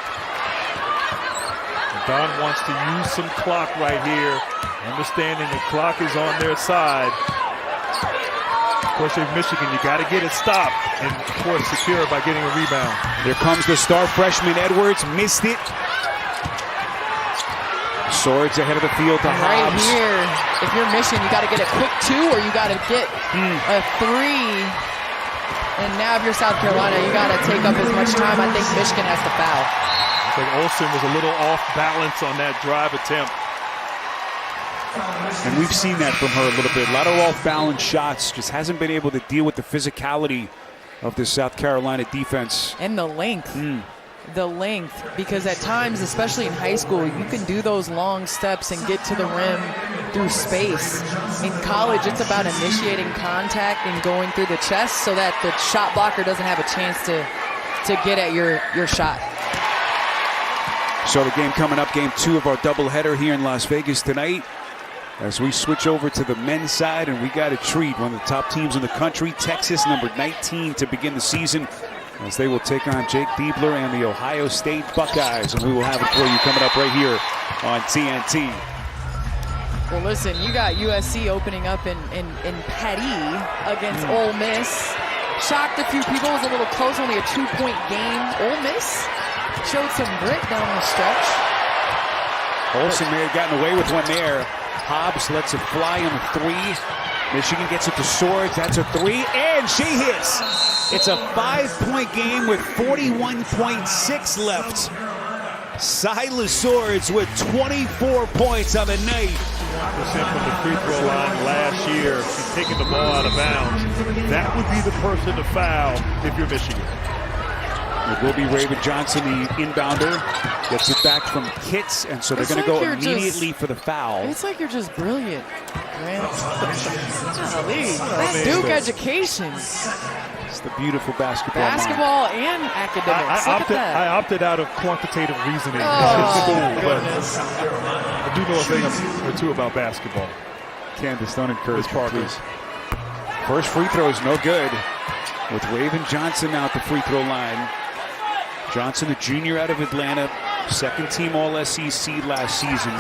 Don wants to use some clock right here, understanding the clock is on their side. Of course, if Michigan, you got to get it stopped and, of course, secure by getting a rebound. Here comes the star freshman Edwards, missed it. Swords ahead of the field to Right Hobbs. here, if you're Michigan, you got to get a quick 2 or you got to get a 3. And now if you're South Carolina, you got to take up as much time. I think Michigan has to foul. I think Olsen was a little off balance on that drive attempt. And we've seen that from her a little bit. A lot of off-balance shots. Just hasn't been able to deal with the physicality of this South Carolina defense. And the length. The length. Because at times, especially in high school, you can do those long steps and get to the rim through space. In college, it's about initiating contact and going through the chest so that the shot blocker doesn't have a chance to get at your shot. So the game coming up, game 2 of our doubleheader here in Las Vegas tonight. As we switch over to the men's side, and we got a treat. One of the top teams in the country, Texas, number 19 to begin the season, as they will take on Jake Diebler and the Ohio State Buckeyes. And we will have it for you coming up right here on TNT. Well, listen, you got USC opening up in Petty against Ole Miss. Shocked a few people. It was a little close, only a 2-point game. Ole Miss showed some grit down the stretch. Olsen may have gotten away with one there. Hobbs lets it fly on the 3. Michigan gets it to Swords. That's a 3, and she hits. It's a 5-point game with 41.6 left. Syla Swords with 24 points on the night. 100% from the free throw line last year. She's taking the ball out of bounds. That would be the person to foul if you're Michigan. It will be Raven Johnson, the inbounder. Gets it back from Kitts, and so they're going to go immediately for the foul. It's like you're just brilliant, man. Golly, that Duke education. It's the beautiful basketball mind. Basketball and academics. Look at that. I opted out of quantitative reasoning Oh, in school, but goodness. I do know a thing or two about basketball. Candace, don't encourage her, please. First free throw is no good, with Raven Johnson out the free throw line. Johnson, the junior out of Atlanta, second-team All-SEC last season.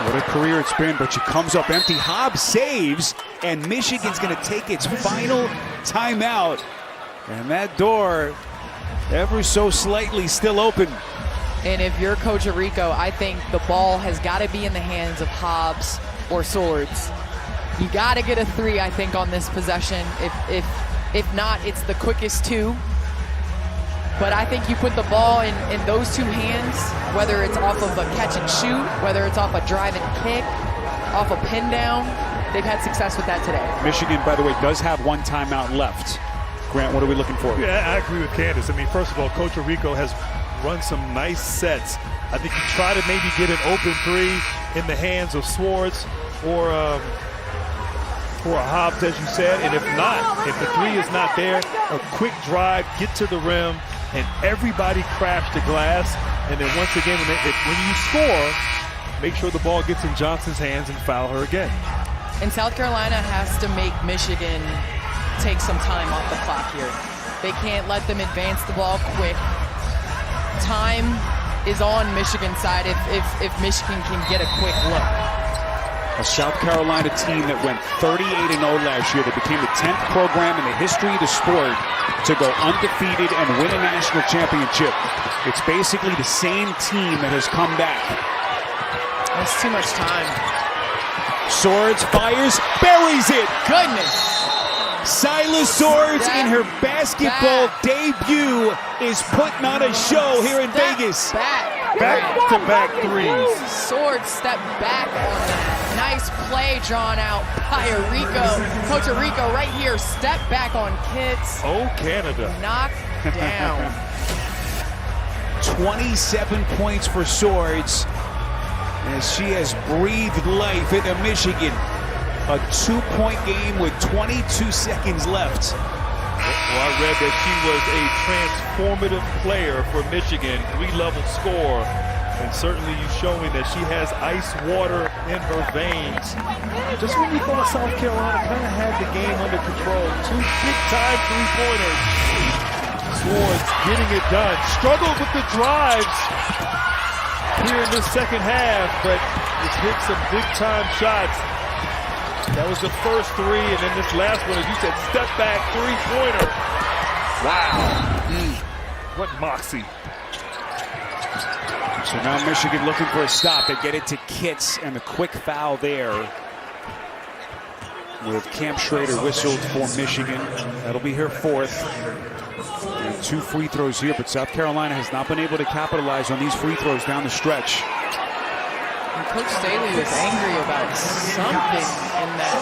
What a career it's been, but she comes up empty. Hobbs saves, and Michigan's going to take its final timeout. And that door, ever so slightly, still open. And if you're Coach Rico, I think the ball has got to be in the hands of Hobbs or Swords. You got to get a three, I think, on this possession. If not, it's the quickest two. But I think you put the ball in those two hands, whether it's off of a catch and shoot, whether it's off a drive and kick, off a pin down. They've had success with that today. Michigan, by the way, does have one timeout left. Grant, what are we looking for? Yeah, I agree with Candace. I mean, first of all, Coach Rico has run some nice sets. I think you try to maybe get an open three in the hands of Swords or Hobbs, as you said. And if not, if the three is not there, a quick drive, get to the rim, and everybody crash the glass. And then once again, when you score, make sure the ball gets in Johnson's hands and foul her again. And South Carolina has to make Michigan take some time off the clock here. They can't let them advance the ball quick. Time is on Michigan's side if Michigan can get a quick look. A South Carolina team that went 38-0 last year, that became the 10th program in the history of the sport to go undefeated and win a national championship. It's basically the same team that has come back. That's too much time. Swords fires, buries it. Goodness. Syla Swords in her basketball debut is putting on a show here in Vegas. Back-to-back threes. Swords step back on that. Nice play drawn out by Rico. Coach Rico right here. Step back on Kits. Oh, Canada. Knock down. 27 points for Swords as she has breathed life into Michigan. A 2-point game with 22 seconds left. Well, I read that she was a transformative player for Michigan, 3-level score, and certainly you showing that she has ice water in her veins. Just when you thought South Carolina kind of had the game under control, 2 big-time three-pointers. Swords getting it done. Struggled with the drives here in the second half, but it's hit some big-time shots. That was the first three, and then this last one, as you said, step back three-pointer. Wow. What moxie. So now Michigan looking for a stop. They get it to Kits, and the quick foul there with Camp Schrader whistled for Michigan. That'll be her fourth. And 2 free throws here, but South Carolina has not been able to capitalize on these free throws down the stretch. And Coach Staley was angry about something in that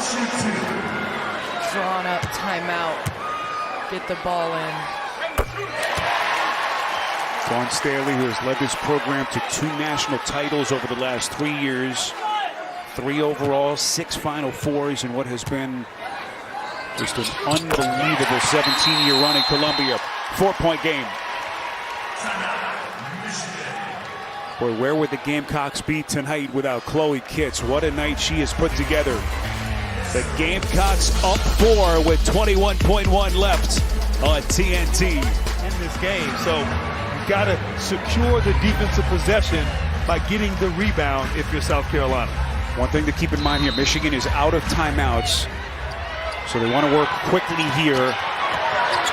drawn up timeout. Get the ball in. Dawn Staley, who has led this program to 2 national titles over the last 3 years. 3 overall, 6 Final Fours, and what has been just an unbelievable 17-year run in Columbia. 4-point game. Boy, where would the Gamecocks be tonight without Chloe Kits? What a night she has put together. The Gamecocks up 4 with 21.1 left on TNT. In this game, so you got to secure the defensive possession by getting the rebound if you're South Carolina. One thing to keep in mind here, Michigan is out of timeouts, so they want to work quickly here.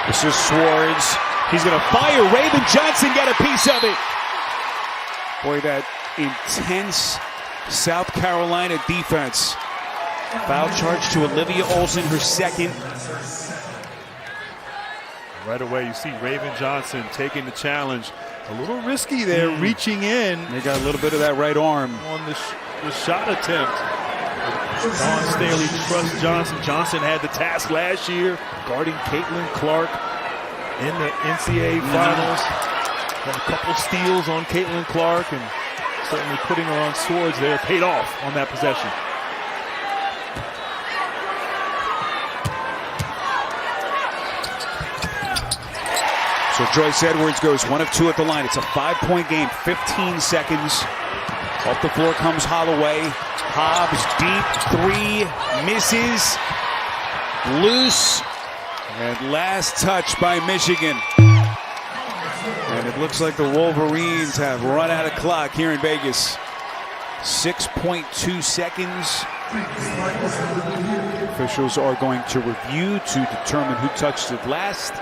This is Swords. He's going to fire. Raven Johnson got a piece of it. Boy, that intense South Carolina defense. Foul charge to Olivia Olsen, her second. Right away, you see Raven Johnson taking the challenge. A little risky there, reaching in. They got a little bit of that right arm on the shot attempt. Dawn Staley trusts Johnson. Johnson had the task last year, guarding Caitlin Clark in the NCAA finals. Had a couple steals on Caitlin Clark, and certainly putting her on Swords there paid off on that possession. So Joyce Edwards goes 1 of 2 at the line. It's a 5-point game, 15 seconds. Off the floor comes Holloway. Hobbs, deep 3, misses. Loose. And last touch by Michigan. And it looks like the Wolverines have run out of clock here in Vegas. 6.2 seconds. Officials are going to review to determine who touched it last.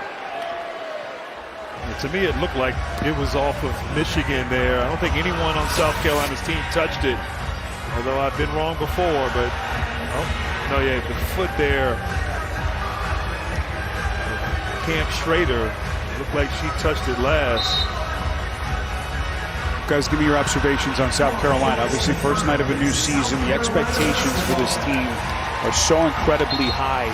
To me, it looked like it was off of Michigan there. I don't think anyone on South Carolina's team touched it, although I've been wrong before. But no, yeah, the foot there. Camp Schrader looked like she touched it last. Guys, give me your observations on South Carolina. Obviously, first night of a new season. The expectations for this team are so incredibly high.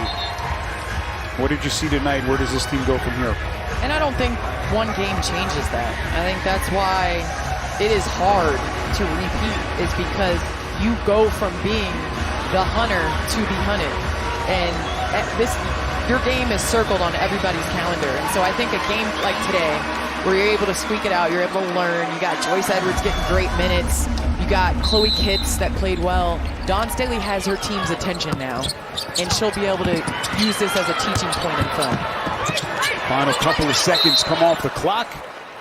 What did you see tonight? Where does this team go from here? And I don't think one game changes that. I think that's why it is hard to repeat, is because you go from being the hunter to be hunted. And your game is circled on everybody's calendar. And so I think a game like today, where you're able to squeak it out, you're able to learn. You got Joyce Edwards getting great minutes. You got Chloe Kitts that played well. Dawn Staley has her team's attention now, and she'll be able to use this as a teaching point in film. Final couple of seconds come off the clock.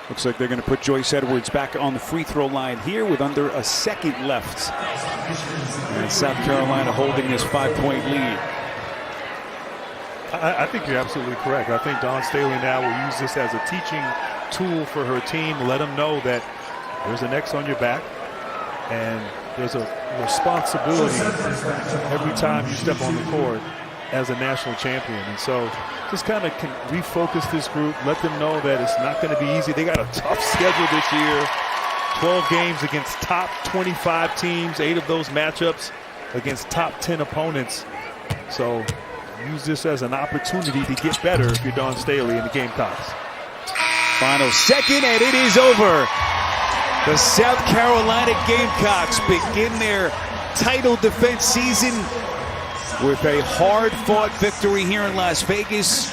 Looks like they're going to put Joyce Edwards back on the free throw line here with under a second left. And South Carolina holding this 5-point lead. I think you're absolutely correct. I think Dawn Staley now will use this as a teaching tool for her team. Let them know that there's an X on your back and there's a responsibility every time you step on the court as a national champion. And so just kind of refocus this group, let them know that it's not going to be easy. They got a tough schedule this year. 12 games against top 25 teams, 8 of those matchups against top 10 opponents. So use this as an opportunity to get better if you're Dawn Staley and the Gamecocks. Final second, and it is over. The South Carolina Gamecocks begin their title defense season with a hard-fought victory here in Las Vegas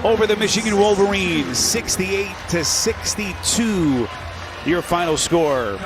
over the Michigan Wolverines, 68-62, your final score.